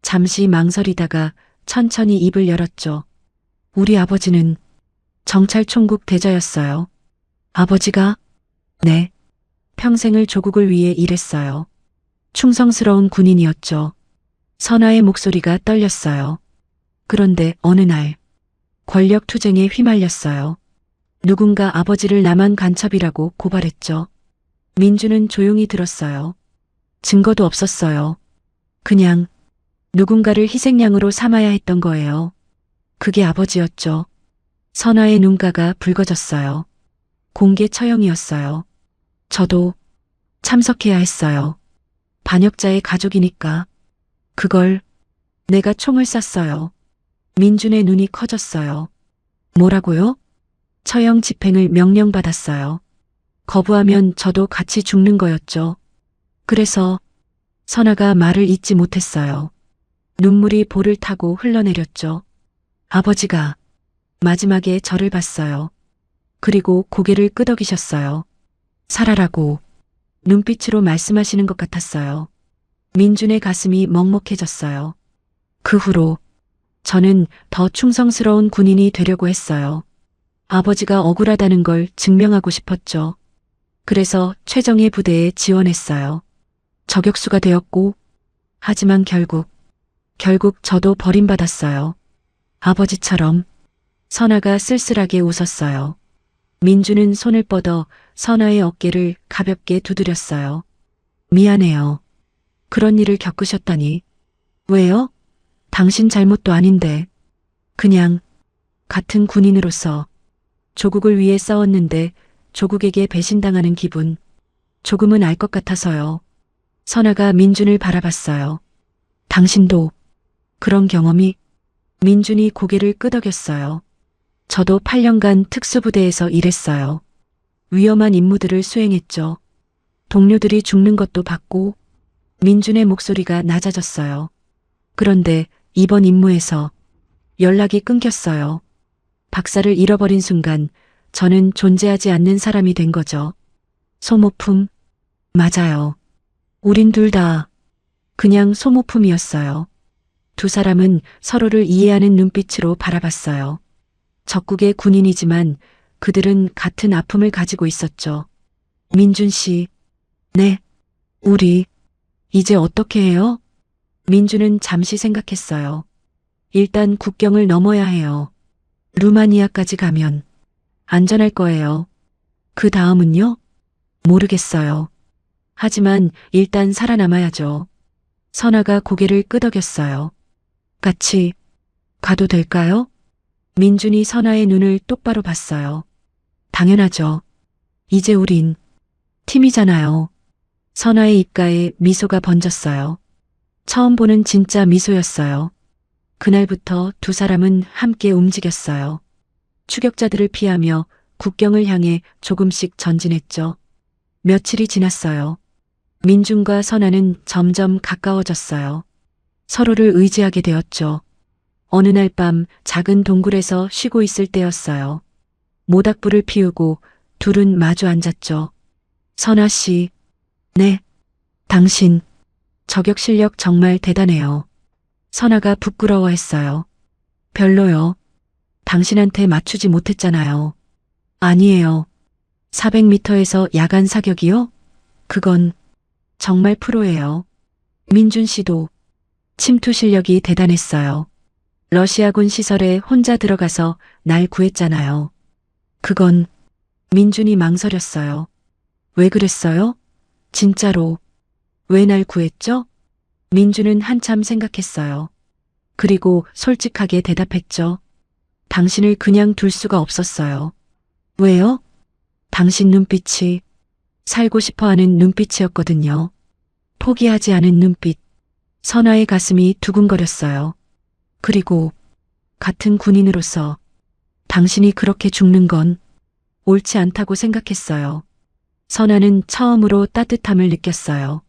잠시 망설이다가 천천히 입을 열었죠. 우리 아버지는 정찰총국 대저였어요. 아버지가? 네. 평생을 조국을 위해 일했어요. 충성스러운 군인이었죠. 선아의 목소리가 떨렸어요. 그런데 어느 날 권력 투쟁에 휘말렸어요. 누군가 아버지를 남한 간첩이라고 고발했죠. 민주는 조용히 들었어요. 증거도 없었어요. 그냥 누군가를 희생양으로 삼아야 했던 거예요. 그게 아버지였죠. 선아의 눈가가 붉어졌어요. 공개 처형이었어요. 저도 참석해야 했어요. 반역자의 가족이니까. 그걸 내가 총을 쐈어요. 민준의 눈이 커졌어요. 뭐라고요? 처형 집행을 명령받았어요. 거부하면 저도 같이 죽는 거였죠. 그래서 선아가 말을 잇지 못했어요. 눈물이 볼을 타고 흘러내렸죠. 아버지가 마지막에 저를 봤어요. 그리고 고개를 끄덕이셨어요. 살아라고 눈빛으로 말씀하시는 것 같았어요. 민준의 가슴이 먹먹해졌어요. 그 후로 저는 더 충성스러운 군인이 되려고 했어요. 아버지가 억울하다는 걸 증명하고 싶었죠. 그래서 최정예 부대에 지원했어요. 저격수가 되었고, 하지만 결국 저도 버림받았어요. 아버지처럼. 선아가 쓸쓸하게 웃었어요. 민주는 손을 뻗어 선아의 어깨를 가볍게 두드렸어요. 미안해요. 그런 일을 겪으셨다니. 왜요? 당신 잘못도 아닌데. 그냥 같은 군인으로서 조국을 위해 싸웠는데 조국에게 배신당하는 기분. 조금은 알 것 같아서요. 선아가 민준을 바라봤어요. 당신도 그런 경험이? 민준이 고개를 끄덕였어요. 저도 8년간 특수부대에서 일했어요. 위험한 임무들을 수행했죠. 동료들이 죽는 것도 봤고, 민준의 목소리가 낮아졌어요. 그런데 이번 임무에서 연락이 끊겼어요. 박사를 잃어버린 순간 저는 존재하지 않는 사람이 된 거죠. 소모품? 맞아요. 우린 둘 다 그냥 소모품이었어요. 두 사람은 서로를 이해하는 눈빛으로 바라봤어요. 적국의 군인이지만 그들은 같은 아픔을 가지고 있었죠. 민준 씨. 네. 우리 이제 어떻게 해요? 민준은 잠시 생각했어요. 일단 국경을 넘어야 해요. 루마니아까지 가면 안전할 거예요. 그 다음은요? 모르겠어요. 하지만 일단 살아남아야죠. 선아가 고개를 끄덕였어요. 같이 가도 될까요? 민준이 선아의 눈을 똑바로 봤어요. 당연하죠. 이제 우린 팀이잖아요. 선아의 입가에 미소가 번졌어요. 처음 보는 진짜 미소였어요. 그날부터 두 사람은 함께 움직였어요. 추격자들을 피하며 국경을 향해 조금씩 전진했죠. 며칠이 지났어요. 민준과 선아는 점점 가까워졌어요. 서로를 의지하게 되었죠. 어느 날 밤 작은 동굴에서 쉬고 있을 때였어요. 모닥불을 피우고 둘은 마주 앉았죠. 선아 씨. 네. 당신 저격 실력 정말 대단해요. 선아가 부끄러워했어요. 별로요. 당신한테 맞추지 못했잖아요. 아니에요. 400m에서 야간 사격이요? 그건 정말 프로예요. 민준 씨도 침투 실력이 대단했어요. 러시아군 시설에 혼자 들어가서 날 구했잖아요. 그건 민준이 망설였어요. 왜 그랬어요? 진짜로. 왜 날 구했죠? 민준은 한참 생각했어요. 그리고 솔직하게 대답했죠. 당신을 그냥 둘 수가 없었어요. 왜요? 당신 눈빛이 살고 싶어 하는 눈빛이었거든요. 포기하지 않은 눈빛. 선아의 가슴이 두근거렸어요. 그리고 같은 군인으로서 당신이 그렇게 죽는 건 옳지 않다고 생각했어요. 선아는 처음으로 따뜻함을 느꼈어요.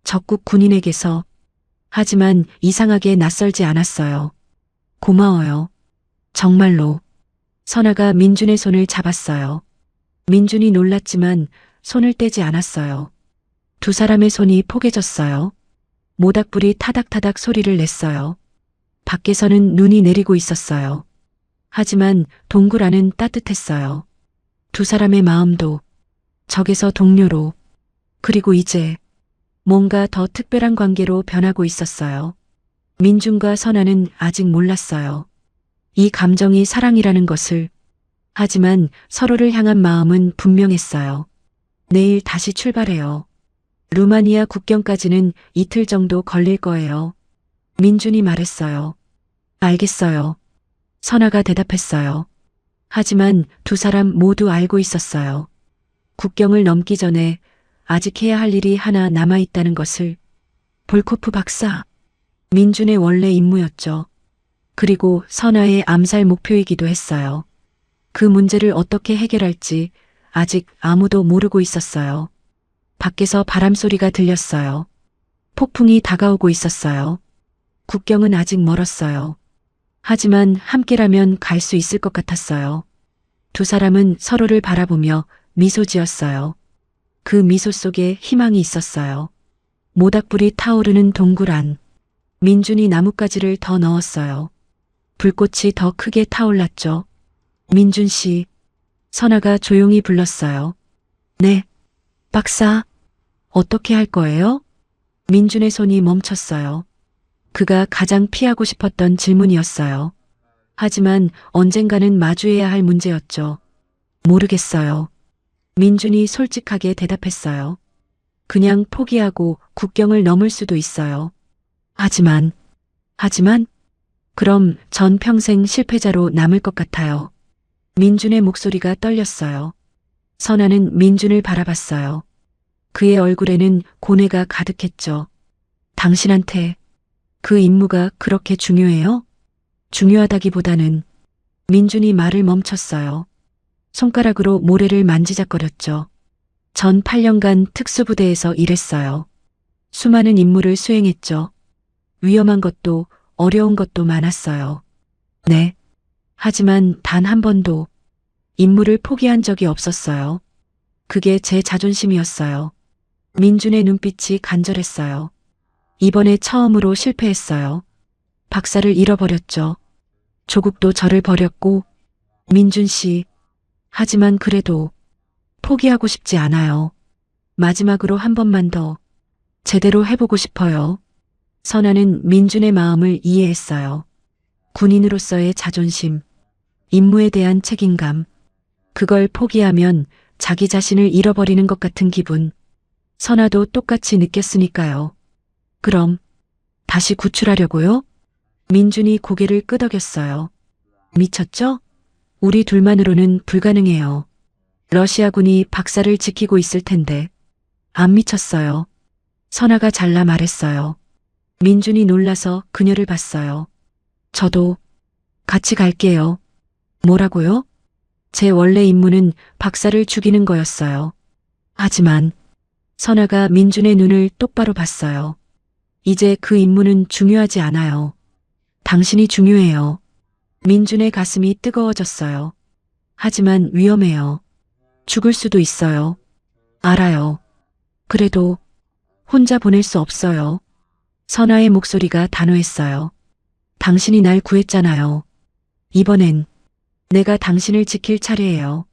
적국 군인에게서. 하지만 이상하게 낯설지 않았어요. 고마워요. 정말로. 선아가 민준의 손을 잡았어요. 민준이 놀랐지만 손을 떼지 않았어요. 두 사람의 손이 포개졌어요. 모닥불이 타닥타닥 소리를 냈어요. 밖에서는 눈이 내리고 있었어요. 하지만 동굴 안은 따뜻했어요. 두 사람의 마음도 적에서 동료로, 그리고 이제 뭔가 더 특별한 관계로 변하고 있었어요. 민준과 선아는 아직 몰랐어요. 이 감정이 사랑이라는 것을. 하지만 서로를 향한 마음은 분명했어요. 내일 다시 출발해요. 루마니아 국경까지는 이틀 정도 걸릴 거예요. 민준이 말했어요. 알겠어요. 선아가 대답했어요. 하지만 두 사람 모두 알고 있었어요. 국경을 넘기 전에 아직 해야 할 일이 하나 남아있다는 것을. 볼코프 박사. 민준의 원래 임무였죠. 그리고 선아의 암살 목표이기도 했어요. 그 문제를 어떻게 해결할지 아직 아무도 모르고 있었어요. 밖에서 바람소리가 들렸어요. 폭풍이 다가오고 있었어요. 국경은 아직 멀었어요. 하지만 함께라면 갈 수 있을 것 같았어요. 두 사람은 서로를 바라보며 미소 지었어요. 그 미소 속에 희망이 있었어요. 모닥불이 타오르는 동굴 안. 민준이 나뭇가지를 더 넣었어요. 불꽃이 더 크게 타올랐죠. 민준 씨. 선아가 조용히 불렀어요. 네. 박사. 어떻게 할 거예요? 민준의 손이 멈췄어요. 그가 가장 피하고 싶었던 질문이었어요. 하지만 언젠가는 마주해야 할 문제였죠. 모르겠어요. 민준이 솔직하게 대답했어요. 그냥 포기하고 국경을 넘을 수도 있어요. 하지만, 그럼 전 평생 실패자로 남을 것 같아요. 민준의 목소리가 떨렸어요. 선아는 민준을 바라봤어요. 그의 얼굴에는 고뇌가 가득했죠. 당신한테 그 임무가 그렇게 중요해요? 중요하다기보다는. 민준이 말을 멈췄어요. 손가락으로 모래를 만지작거렸죠. 전 8년간 특수부대에서 일했어요. 수많은 임무를 수행했죠. 위험한 것도 어려운 것도 많았어요. 네. 하지만 단 한 번도 임무를 포기한 적이 없었어요. 그게 제 자존심이었어요. 민준의 눈빛이 간절했어요. 이번에 처음으로 실패했어요. 박사를 잃어버렸죠. 조국도 저를 버렸고. 민준 씨. 하지만 그래도 포기하고 싶지 않아요. 마지막으로 한 번만 더 제대로 해보고 싶어요. 선아는 민준의 마음을 이해했어요. 군인으로서의 자존심, 임무에 대한 책임감, 그걸 포기하면 자기 자신을 잃어버리는 것 같은 기분. 선아도 똑같이 느꼈으니까요. 그럼 다시 구출하려고요? 민준이 고개를 끄덕였어요. 미쳤죠? 우리 둘만으로는 불가능해요. 러시아군이 박사를 지키고 있을 텐데. 안 미쳤어요. 선아가 잘라 말했어요. 민준이 놀라서 그녀를 봤어요. 저도 같이 갈게요. 뭐라고요? 제 원래 임무는 박사를 죽이는 거였어요. 하지만 선아가 민준의 눈을 똑바로 봤어요. 이제 그 임무는 중요하지 않아요. 당신이 중요해요. 민준의 가슴이 뜨거워졌어요. 하지만 위험해요. 죽을 수도 있어요. 알아요. 그래도 혼자 보낼 수 없어요. 선아의 목소리가 단호했어요. 당신이 날 구했잖아요. 이번엔 내가 당신을 지킬 차례예요.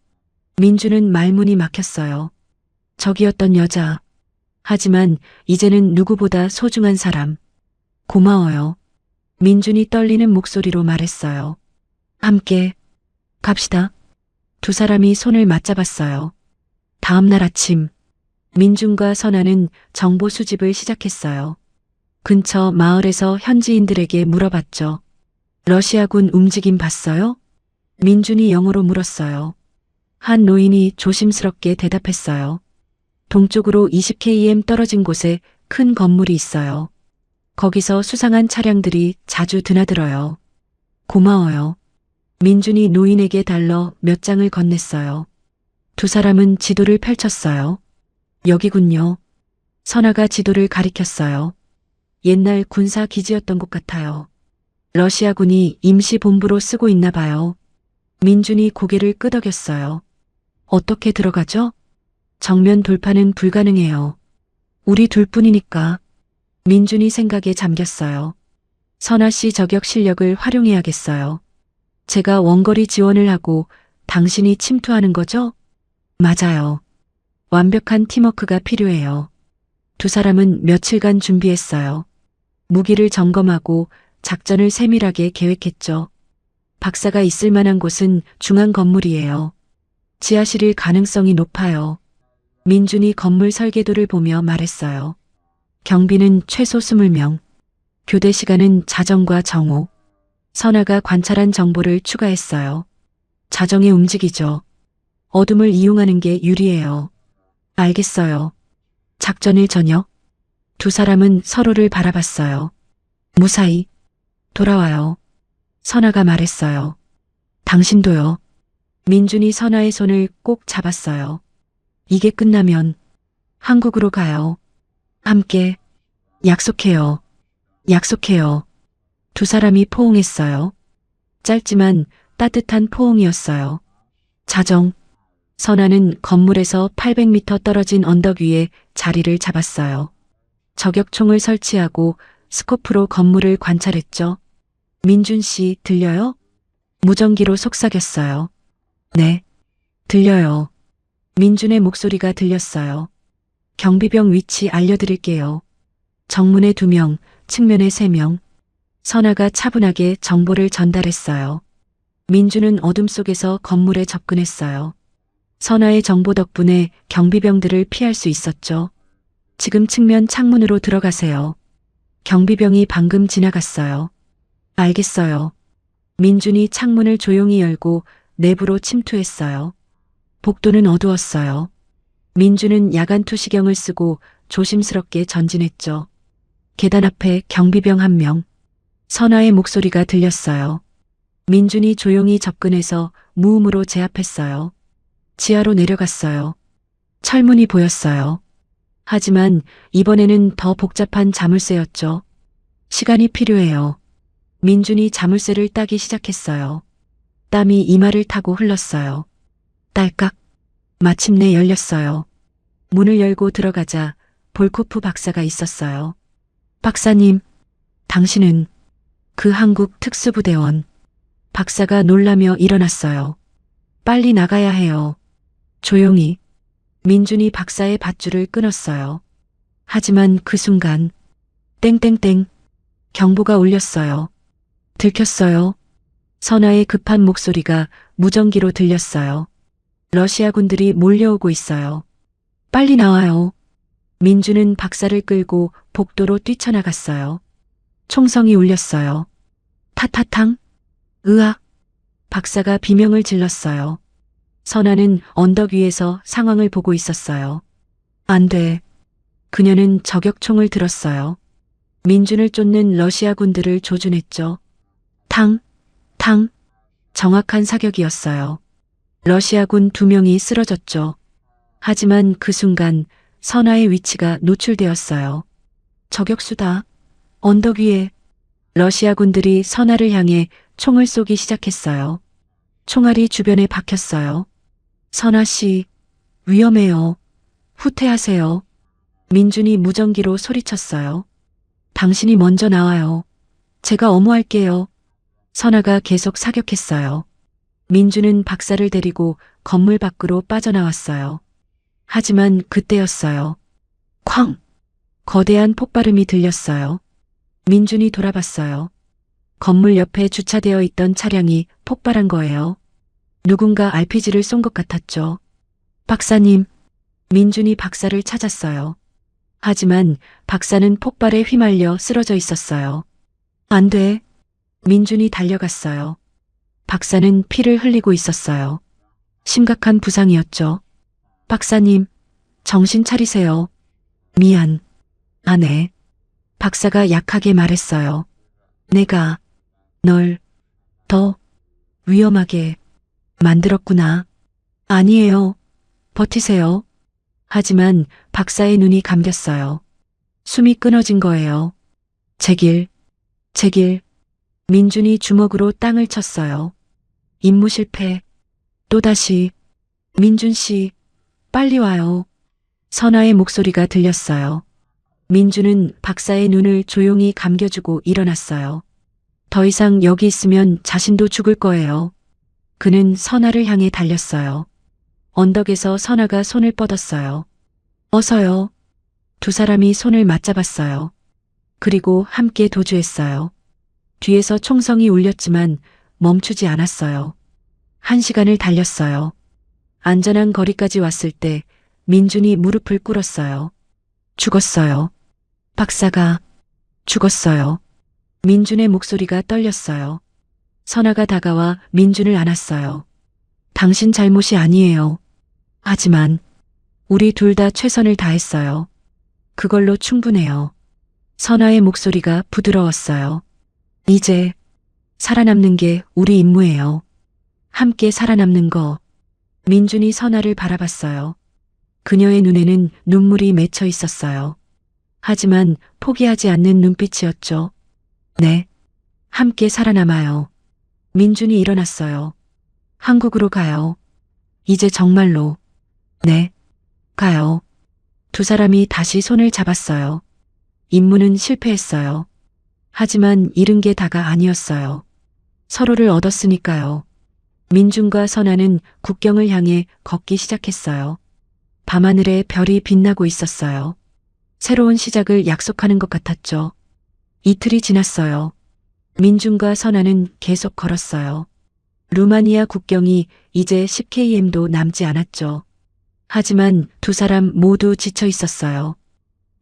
민준은 말문이 막혔어요. 적이었던 여자. 하지만 이제는 누구보다 소중한 사람. 고마워요. 민준이 떨리는 목소리로 말했어요. 함께 갑시다. 두 사람이 손을 맞잡았어요. 다음 날 아침, 민준과 선아는 정보 수집을 시작했어요. 근처 마을에서 현지인들에게 물어봤죠. 러시아군 움직임 봤어요? 민준이 영어로 물었어요. 한 노인이 조심스럽게 대답했어요. 동쪽으로 20km 떨어진 곳에 큰 건물이 있어요. 거기서 수상한 차량들이 자주 드나들어요. 고마워요. 민준이 노인에게 달러 몇 장을 건넸어요. 두 사람은 지도를 펼쳤어요. 여기군요. 선아가 지도를 가리켰어요. 옛날 군사 기지였던 것 같아요. 러시아군이 임시본부로 쓰고 있나 봐요. 민준이 고개를 끄덕였어요. 어떻게 들어가죠? 정면 돌파는 불가능해요. 우리 둘뿐이니까. 민준이 생각에 잠겼어요. 선아 씨 저격 실력을 활용해야겠어요. 제가 원거리 지원을 하고 당신이 침투하는 거죠? 맞아요. 완벽한 팀워크가 필요해요. 두 사람은 며칠간 준비했어요. 무기를 점검하고 작전을 세밀하게 계획했죠. 박사가 있을 만한 곳은 중앙 건물이에요. 지하실일 가능성이 높아요. 민준이 건물 설계도를 보며 말했어요. 경비는 최소 20명. 교대 시간은 자정과 정오. 선아가 관찰한 정보를 추가했어요. 자정에 움직이죠. 어둠을 이용하는 게 유리해요. 알겠어요. 작전일 저녁. 두 사람은 서로를 바라봤어요. 무사히 돌아와요. 선아가 말했어요. 당신도요. 민준이 선아의 손을 꼭 잡았어요. 이게 끝나면 한국으로 가요. 함께 약속해요. 약속해요. 두 사람이 포옹했어요. 짧지만 따뜻한 포옹이었어요. 자정. 선아는 건물에서 800m 떨어진 언덕 위에 자리를 잡았어요. 저격총을 설치하고 스코프로 건물을 관찰했죠. 민준 씨, 들려요? 무전기로 속삭였어요. 네, 들려요. 민준의 목소리가 들렸어요. 경비병 위치 알려드릴게요. 정문에 2명, 측면에 3명. 선아가 차분하게 정보를 전달했어요. 민준은 어둠 속에서 건물에 접근했어요. 선아의 정보 덕분에 경비병들을 피할 수 있었죠. 지금 측면 창문으로 들어가세요. 경비병이 방금 지나갔어요. 알겠어요. 민준이 창문을 조용히 열고 내부로 침투했어요. 복도는 어두웠어요. 민준은 야간 투시경을 쓰고 조심스럽게 전진했죠. 계단 앞에 경비병 1명. 선아의 목소리가 들렸어요. 민준이 조용히 접근해서 무음으로 제압했어요. 지하로 내려갔어요. 철문이 보였어요. 하지만 이번에는 더 복잡한 자물쇠였죠. 시간이 필요해요. 민준이 자물쇠를 따기 시작했어요. 땀이 이마를 타고 흘렀어요. 딸깍. 마침내 열렸어요. 문을 열고 들어가자 볼코프 박사가 있었어요. 박사님, 당신은 그 한국 특수부대원. 박사가 놀라며 일어났어요. 빨리 나가야 해요. 조용히. 민준이 박사의 밧줄을 끊었어요. 하지만 그 순간 땡땡땡 경보가 울렸어요. 들켰어요. 선아의 급한 목소리가 무전기로 들렸어요. 러시아 군들이 몰려오고 있어요. 빨리 나와요. 민준은 박사를 끌고 복도로 뛰쳐나갔어요. 총성이 울렸어요. 타타탕. 으악. 박사가 비명을 질렀어요. 선아는 언덕 위에서 상황을 보고 있었어요. 안 돼. 그녀는 저격총을 들었어요. 민준을 쫓는 러시아 군들을 조준했죠. 탕, 탕. 정확한 사격이었어요. 러시아군 2명이 쓰러졌죠. 하지만 그 순간 선아의 위치가 노출되었어요. 저격수다. 언덕 위에. 러시아군들이 선아를 향해 총을 쏘기 시작했어요. 총알이 주변에 박혔어요. 선아 씨, 위험해요. 후퇴하세요. 민준이 무전기로 소리쳤어요. 당신이 먼저 나와요. 제가 엄호할게요. 선아가 계속 사격했어요. 민준은 박사를 데리고 건물 밖으로 빠져나왔어요. 하지만 그때였어요. 쾅! 거대한 폭발음이 들렸어요. 민준이 돌아봤어요. 건물 옆에 주차되어 있던 차량이 폭발한 거예요. 누군가 RPG를 쏜 것 같았죠. 박사님, 민준이 박사를 찾았어요. 하지만 박사는 폭발에 휘말려 쓰러져 있었어요. 안 돼. 민준이 달려갔어요. 박사는 피를 흘리고 있었어요. 심각한 부상이었죠. 박사님, 정신 차리세요. 미안. 안 해. 박사가 약하게 말했어요. 내가 널 더 위험하게 만들었구나. 아니에요. 버티세요. 하지만 박사의 눈이 감겼어요. 숨이 끊어진 거예요. 제 길, 제 길. 민준이 주먹으로 땅을 쳤어요. 임무 실패. 또다시. 민준 씨, 빨리 와요. 선아의 목소리가 들렸어요. 민준은 박사의 눈을 조용히 감겨주고 일어났어요. 더 이상 여기 있으면 자신도 죽을 거예요. 그는 선아를 향해 달렸어요. 언덕에서 선아가 손을 뻗었어요. 어서요. 두 사람이 손을 맞잡았어요. 그리고 함께 도주했어요. 뒤에서 총성이 울렸지만 멈추지 않았어요. 1시간을 달렸어요. 안전한 거리까지 왔을 때 민준이 무릎을 꿇었어요. 죽었어요. 박사가 죽었어요. 민준의 목소리가 떨렸어요. 선아가 다가와 민준을 안았어요. 당신 잘못이 아니에요. 하지만 우리 둘 다 최선을 다했어요. 그걸로 충분해요. 선아의 목소리가 부드러웠어요. 이제 살아남는 게 우리 임무예요. 함께 살아남는 거. 민준이 선아를 바라봤어요. 그녀의 눈에는 눈물이 맺혀 있었어요. 하지만 포기하지 않는 눈빛이었죠. 네. 함께 살아남아요. 민준이 일어났어요. 한국으로 가요. 이제 정말로. 네. 가요. 두 사람이 다시 손을 잡았어요. 임무는 실패했어요. 하지만 잃은 게 다가 아니었어요. 서로를 얻었으니까요. 민준과 선아는 국경을 향해 걷기 시작했어요. 밤하늘에 별이 빛나고 있었어요. 새로운 시작을 약속하는 것 같았죠. 이틀이 지났어요. 민준과 선아는 계속 걸었어요. 루마니아 국경이 이제 10km도 남지 않았죠. 하지만 두 사람 모두 지쳐 있었어요.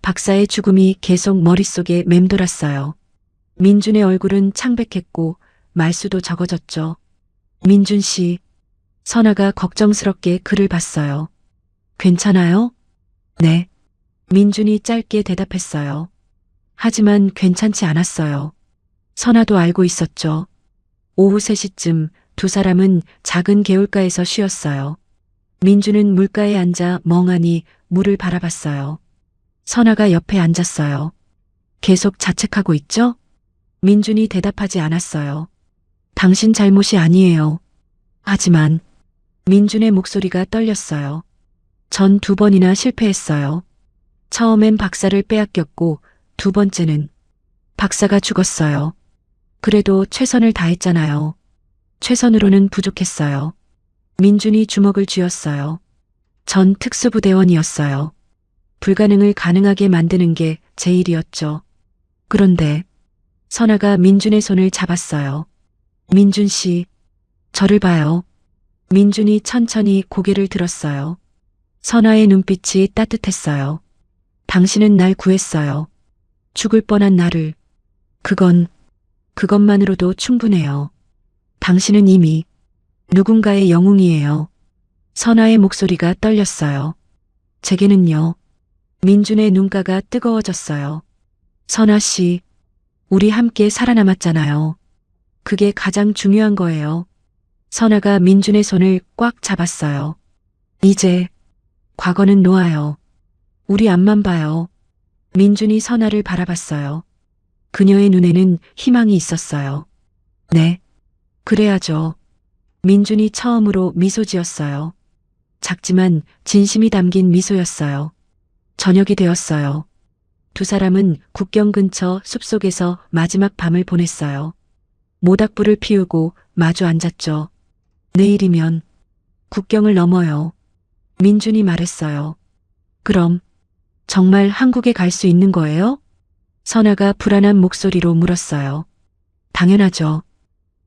박사의 죽음이 계속 머릿속에 맴돌았어요. 민준의 얼굴은 창백했고 말수도 적어졌죠. 민준 씨, 선아가 걱정스럽게 그를 봤어요. 괜찮아요? 네. 민준이 짧게 대답했어요. 하지만 괜찮지 않았어요. 선아도 알고 있었죠. 오후 3시쯤 두 사람은 작은 개울가에서 쉬었어요. 민준은 물가에 앉아 멍하니 물을 바라봤어요. 선아가 옆에 앉았어요. 계속 자책하고 있죠? 민준이 대답하지 않았어요. 당신 잘못이 아니에요. 하지만 민준의 목소리가 떨렸어요. 전 2번이나 실패했어요. 처음엔 박사를 빼앗겼고 두 번째는 박사가 죽었어요. 그래도 최선을 다했잖아요. 최선으로는 부족했어요. 민준이 주먹을 쥐었어요. 전 특수부대원이었어요. 불가능을 가능하게 만드는 게 제 일이었죠. 그런데 선아가 민준의 손을 잡았어요. 민준 씨, 저를 봐요. 민준이 천천히 고개를 들었어요. 선아의 눈빛이 따뜻했어요. 당신은 날 구했어요. 죽을 뻔한 나를. 그것만으로도 충분해요. 당신은 이미 누군가의 영웅이에요. 선아의 목소리가 떨렸어요. 제게는요. 민준의 눈가가 뜨거워졌어요. 선아 씨, 우리 함께 살아남았잖아요. 그게 가장 중요한 거예요. 선아가 민준의 손을 꽉 잡았어요. 이제 과거는 놓아요. 우리 앞만 봐요. 민준이 선아를 바라봤어요. 그녀의 눈에는 희망이 있었어요. 네, 그래야죠. 민준이 처음으로 미소 지었어요. 작지만 진심이 담긴 미소였어요. 저녁이 되었어요. 두 사람은 국경 근처 숲속에서 마지막 밤을 보냈어요. 모닥불을 피우고 마주 앉았죠. 내일이면 국경을 넘어요. 민준이 말했어요. 그럼 정말 한국에 갈 수 있는 거예요? 선아가 불안한 목소리로 물었어요. 당연하죠.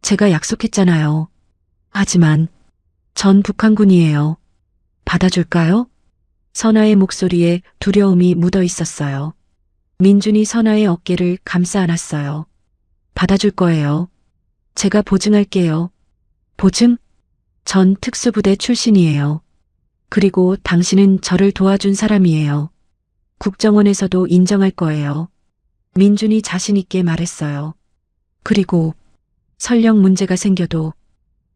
제가 약속했잖아요. 하지만 전 북한군이에요. 받아줄까요? 선아의 목소리에 두려움이 묻어 있었어요. 민준이 선아의 어깨를 감싸 안았어요. 받아줄 거예요. 제가 보증할게요. 보증? 전 특수부대 출신이에요. 그리고 당신은 저를 도와준 사람이에요. 국정원에서도 인정할 거예요. 민준이 자신 있게 말했어요. 그리고 설령 문제가 생겨도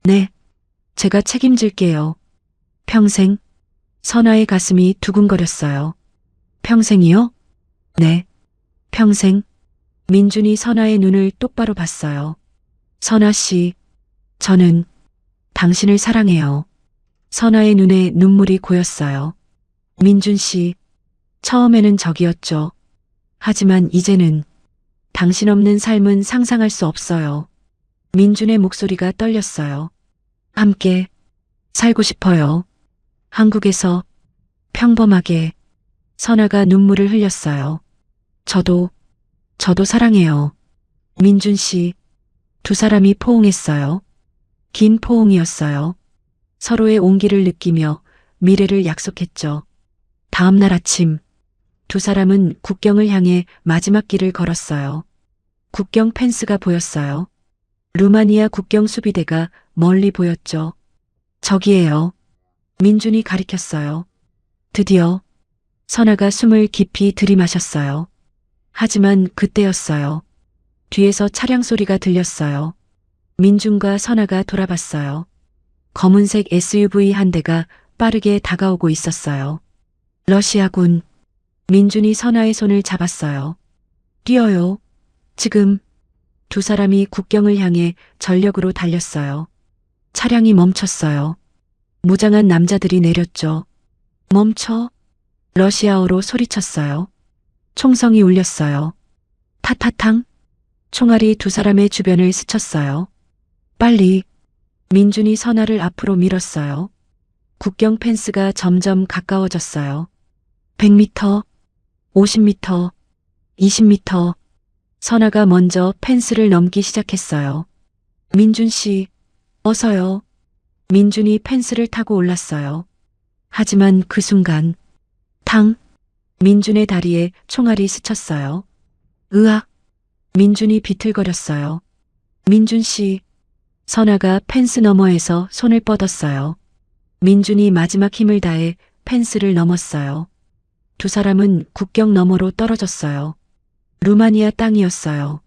네, 제가 책임질게요. 평생? 선아의 가슴이 두근거렸어요. 평생이요? 네, 평생. 민준이 선아의 눈을 똑바로 봤어요. 선아 씨, 저는 당신을 사랑해요. 선아의 눈에 눈물이 고였어요. 민준 씨, 처음에는 적이었죠. 하지만 이제는 당신 없는 삶은 상상할 수 없어요. 민준의 목소리가 떨렸어요. 함께 살고 싶어요. 한국에서 평범하게. 선아가 눈물을 흘렸어요. 저도 사랑해요. 민준 씨, 두 사람이 포옹했어요. 긴 포옹이었어요. 서로의 온기를 느끼며 미래를 약속했죠. 다음 날 아침, 두 사람은 국경을 향해 마지막 길을 걸었어요. 국경 펜스가 보였어요. 루마니아 국경 수비대가 멀리 보였죠. 저기에요. 민준이 가리켰어요. 드디어 선아가 숨을 깊이 들이마셨어요. 하지만 그때였어요. 뒤에서 차량 소리가 들렸어요. 민준과 선아가 돌아봤어요. 검은색 SUV 한 대가 빠르게 다가오고 있었어요. 러시아군. 민준이 선아의 손을 잡았어요. 뛰어요. 지금. 두 사람이 국경을 향해 전력으로 달렸어요. 차량이 멈췄어요. 무장한 남자들이 내렸죠. 멈춰. 러시아어로 소리쳤어요. 총성이 울렸어요. 타타탕. 총알이 두 사람의 주변을 스쳤어요. 빨리. 민준이 선아를 앞으로 밀었어요. 국경 펜스가 점점 가까워졌어요. 100m, 50m, 20m. 선아가 먼저 펜스를 넘기 시작했어요. 민준 씨, 어서요. 민준이 펜스를 타고 올랐어요. 하지만 그 순간, 탕! 민준의 다리에 총알이 스쳤어요. 으악! 민준이 비틀거렸어요. 민준 씨, 선아가 펜스 너머에서 손을 뻗었어요. 민준이 마지막 힘을 다해 펜스를 넘었어요. 두 사람은 국경 너머로 떨어졌어요. 루마니아 땅이었어요.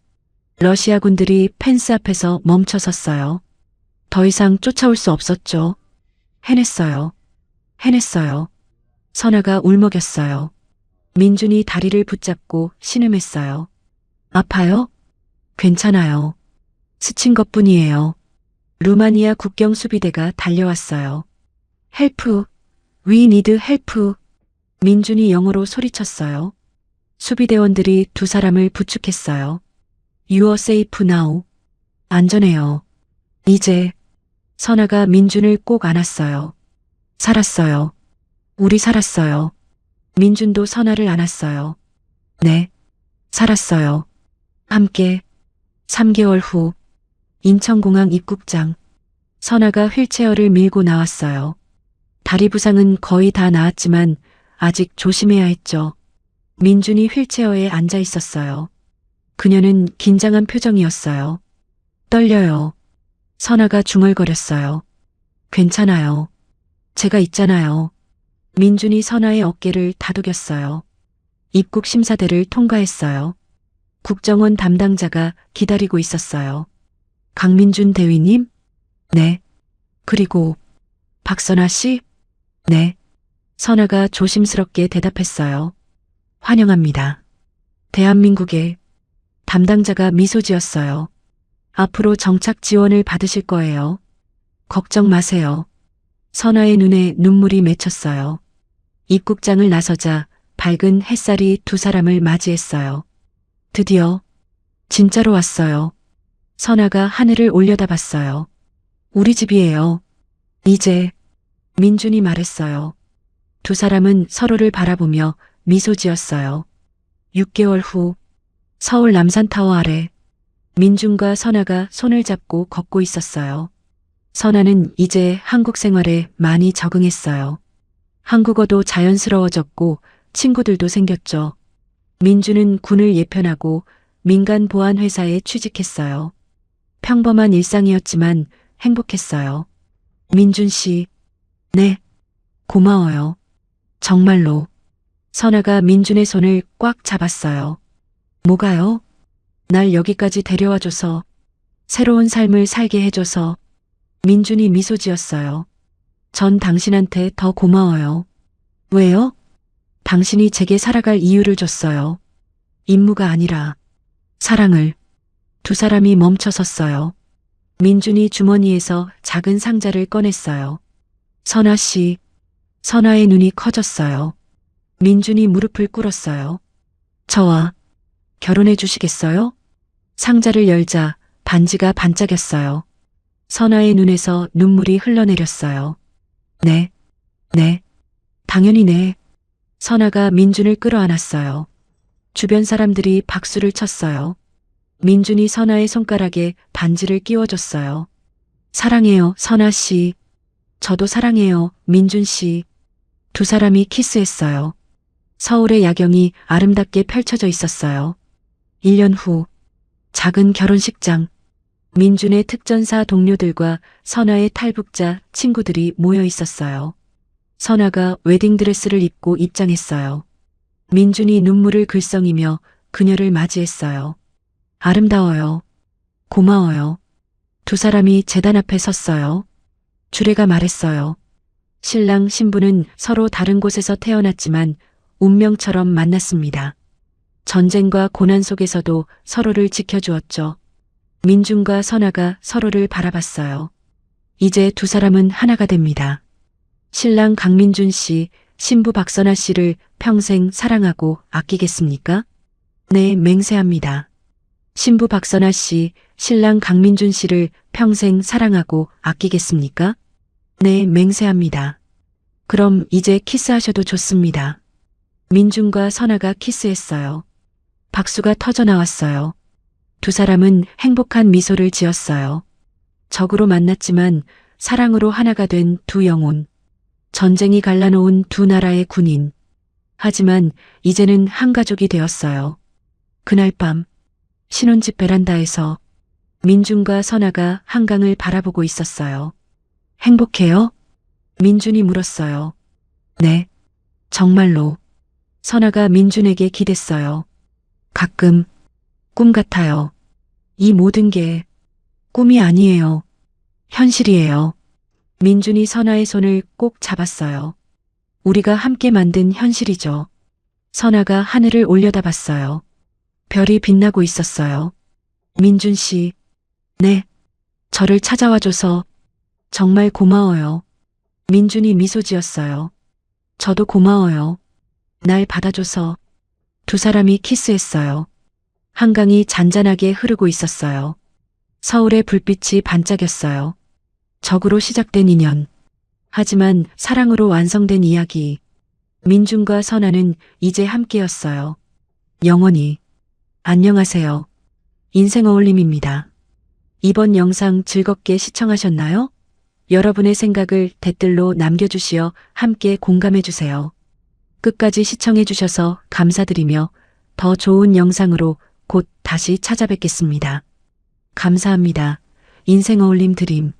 러시아 군들이 펜스 앞에서 멈춰 섰어요. 더 이상 쫓아올 수 없었죠. 해냈어요. 해냈어요. 선아가 울먹였어요. 민준이 다리를 붙잡고 신음했어요. 아파요? 괜찮아요. 스친 것뿐이에요. 루마니아 국경 수비대가 달려왔어요. 헬프, we need help. 민준이 영어로 소리쳤어요. 수비대원들이 두 사람을 부축했어요. You are safe now. 안전해요. 이제. 선아가 민준을 꼭 안았어요. 살았어요. 우리 살았어요. 민준도 선아를 안았어요. 네. 살았어요. 함께. 3개월 후. 인천공항 입국장. 선아가 휠체어를 밀고 나왔어요. 다리 부상은 거의 다 나았지만 아직 조심해야 했죠. 민준이 휠체어에 앉아 있었어요. 그녀는 긴장한 표정이었어요. 떨려요. 선아가 중얼거렸어요. 괜찮아요. 제가 있잖아요. 민준이 선아의 어깨를 다독였어요. 입국 심사대를 통과했어요. 국정원 담당자가 기다리고 있었어요. 강민준 대위님? 네. 그리고 박선아 씨? 네. 선아가 조심스럽게 대답했어요. 환영합니다. 대한민국에. 담당자가 미소 지었어요. 앞으로 정착 지원을 받으실 거예요. 걱정 마세요. 선아의 눈에 눈물이 맺혔어요. 입국장을 나서자 밝은 햇살이 두 사람을 맞이했어요. 드디어 진짜로 왔어요. 선아가 하늘을 올려다봤어요. 우리 집이에요. 이제. 민준이 말했어요. 두 사람은 서로를 바라보며 미소 지었어요. 6개월 후 서울 남산타워 아래 민준과 선아가 손을 잡고 걷고 있었어요. 선아는 이제 한국 생활에 많이 적응했어요. 한국어도 자연스러워졌고 친구들도 생겼죠. 민준은 군을 예편하고 민간 보안 회사에 취직했어요. 평범한 일상이었지만 행복했어요. 민준 씨. 네. 고마워요. 정말로. 선아가 민준의 손을 꽉 잡았어요. 뭐가요? 날 여기까지 데려와줘서, 새로운 삶을 살게 해줘서. 민준이 미소 지었어요. 전 당신한테 더 고마워요. 왜요? 당신이 제게 살아갈 이유를 줬어요. 임무가 아니라 사랑을. 두 사람이 멈춰 섰어요. 민준이 주머니에서 작은 상자를 꺼냈어요. 선아 씨. 선아의 눈이 커졌어요. 민준이 무릎을 꿇었어요. 저와 결혼해 주시겠어요? 상자를 열자 반지가 반짝였어요. 선아의 눈에서 눈물이 흘러내렸어요. 네, 네, 당연히 네. 선아가 민준을 끌어안았어요. 주변 사람들이 박수를 쳤어요. 민준이 선아의 손가락에 반지를 끼워줬어요. 사랑해요, 선아 씨. 저도 사랑해요, 민준 씨. 두 사람이 키스했어요. 서울의 야경이 아름답게 펼쳐져 있었어요. 1년 후 작은 결혼식장. 민준의 특전사 동료들과 선아의 탈북자 친구들이 모여 있었어요. 선아가 웨딩드레스를 입고 입장했어요. 민준이 눈물을 글썽이며 그녀를 맞이했어요. 아름다워요. 고마워요. 두 사람이 제단 앞에 섰어요. 주례가 말했어요. 신랑 신부는 서로 다른 곳에서 태어났지만 운명처럼 만났습니다. 전쟁과 고난 속에서도 서로를 지켜주었죠. 민준과 선아가 서로를 바라봤어요. 이제 두 사람은 하나가 됩니다. 신랑 강민준 씨, 신부 박선아 씨를 평생 사랑하고 아끼겠습니까? 네, 맹세합니다. 신부 박선아 씨, 신랑 강민준 씨를 평생 사랑하고 아끼겠습니까? 네, 맹세합니다. 그럼 이제 키스하셔도 좋습니다. 민준과 선아가 키스했어요. 박수가 터져 나왔어요. 두 사람은 행복한 미소를 지었어요. 적으로 만났지만 사랑으로 하나가 된 두 영혼. 전쟁이 갈라놓은 두 나라의 군인. 하지만 이제는 한 가족이 되었어요. 그날 밤 신혼집 베란다에서 민준과 선아가 한강을 바라보고 있었어요. 행복해요? 민준이 물었어요. 네, 정말로. 선아가 민준에게 기댔어요. 가끔 꿈 같아요. 이 모든 게 꿈이 아니에요. 현실이에요. 민준이 선아의 손을 꼭 잡았어요. 우리가 함께 만든 현실이죠. 선아가 하늘을 올려다봤어요. 별이 빛나고 있었어요. 민준 씨, 네, 저를 찾아와줘서 정말 고마워요. 민준이 미소 지었어요. 저도 고마워요. 날 받아줘서. 두 사람이 키스했어요. 한강이 잔잔하게 흐르고 있었어요. 서울의 불빛이 반짝였어요. 적으로 시작된 인연. 하지만 사랑으로 완성된 이야기. 민준과 선아는 이제 함께였어요. 영원히. 안녕하세요. 인생 어울림입니다. 이번 영상 즐겁게 시청하셨나요? 여러분의 생각을 댓글로 남겨주시어 함께 공감해주세요. 끝까지 시청해주셔서 감사드리며 더 좋은 영상으로 곧 다시 찾아뵙겠습니다. 감사합니다. 인생 어울림 드림.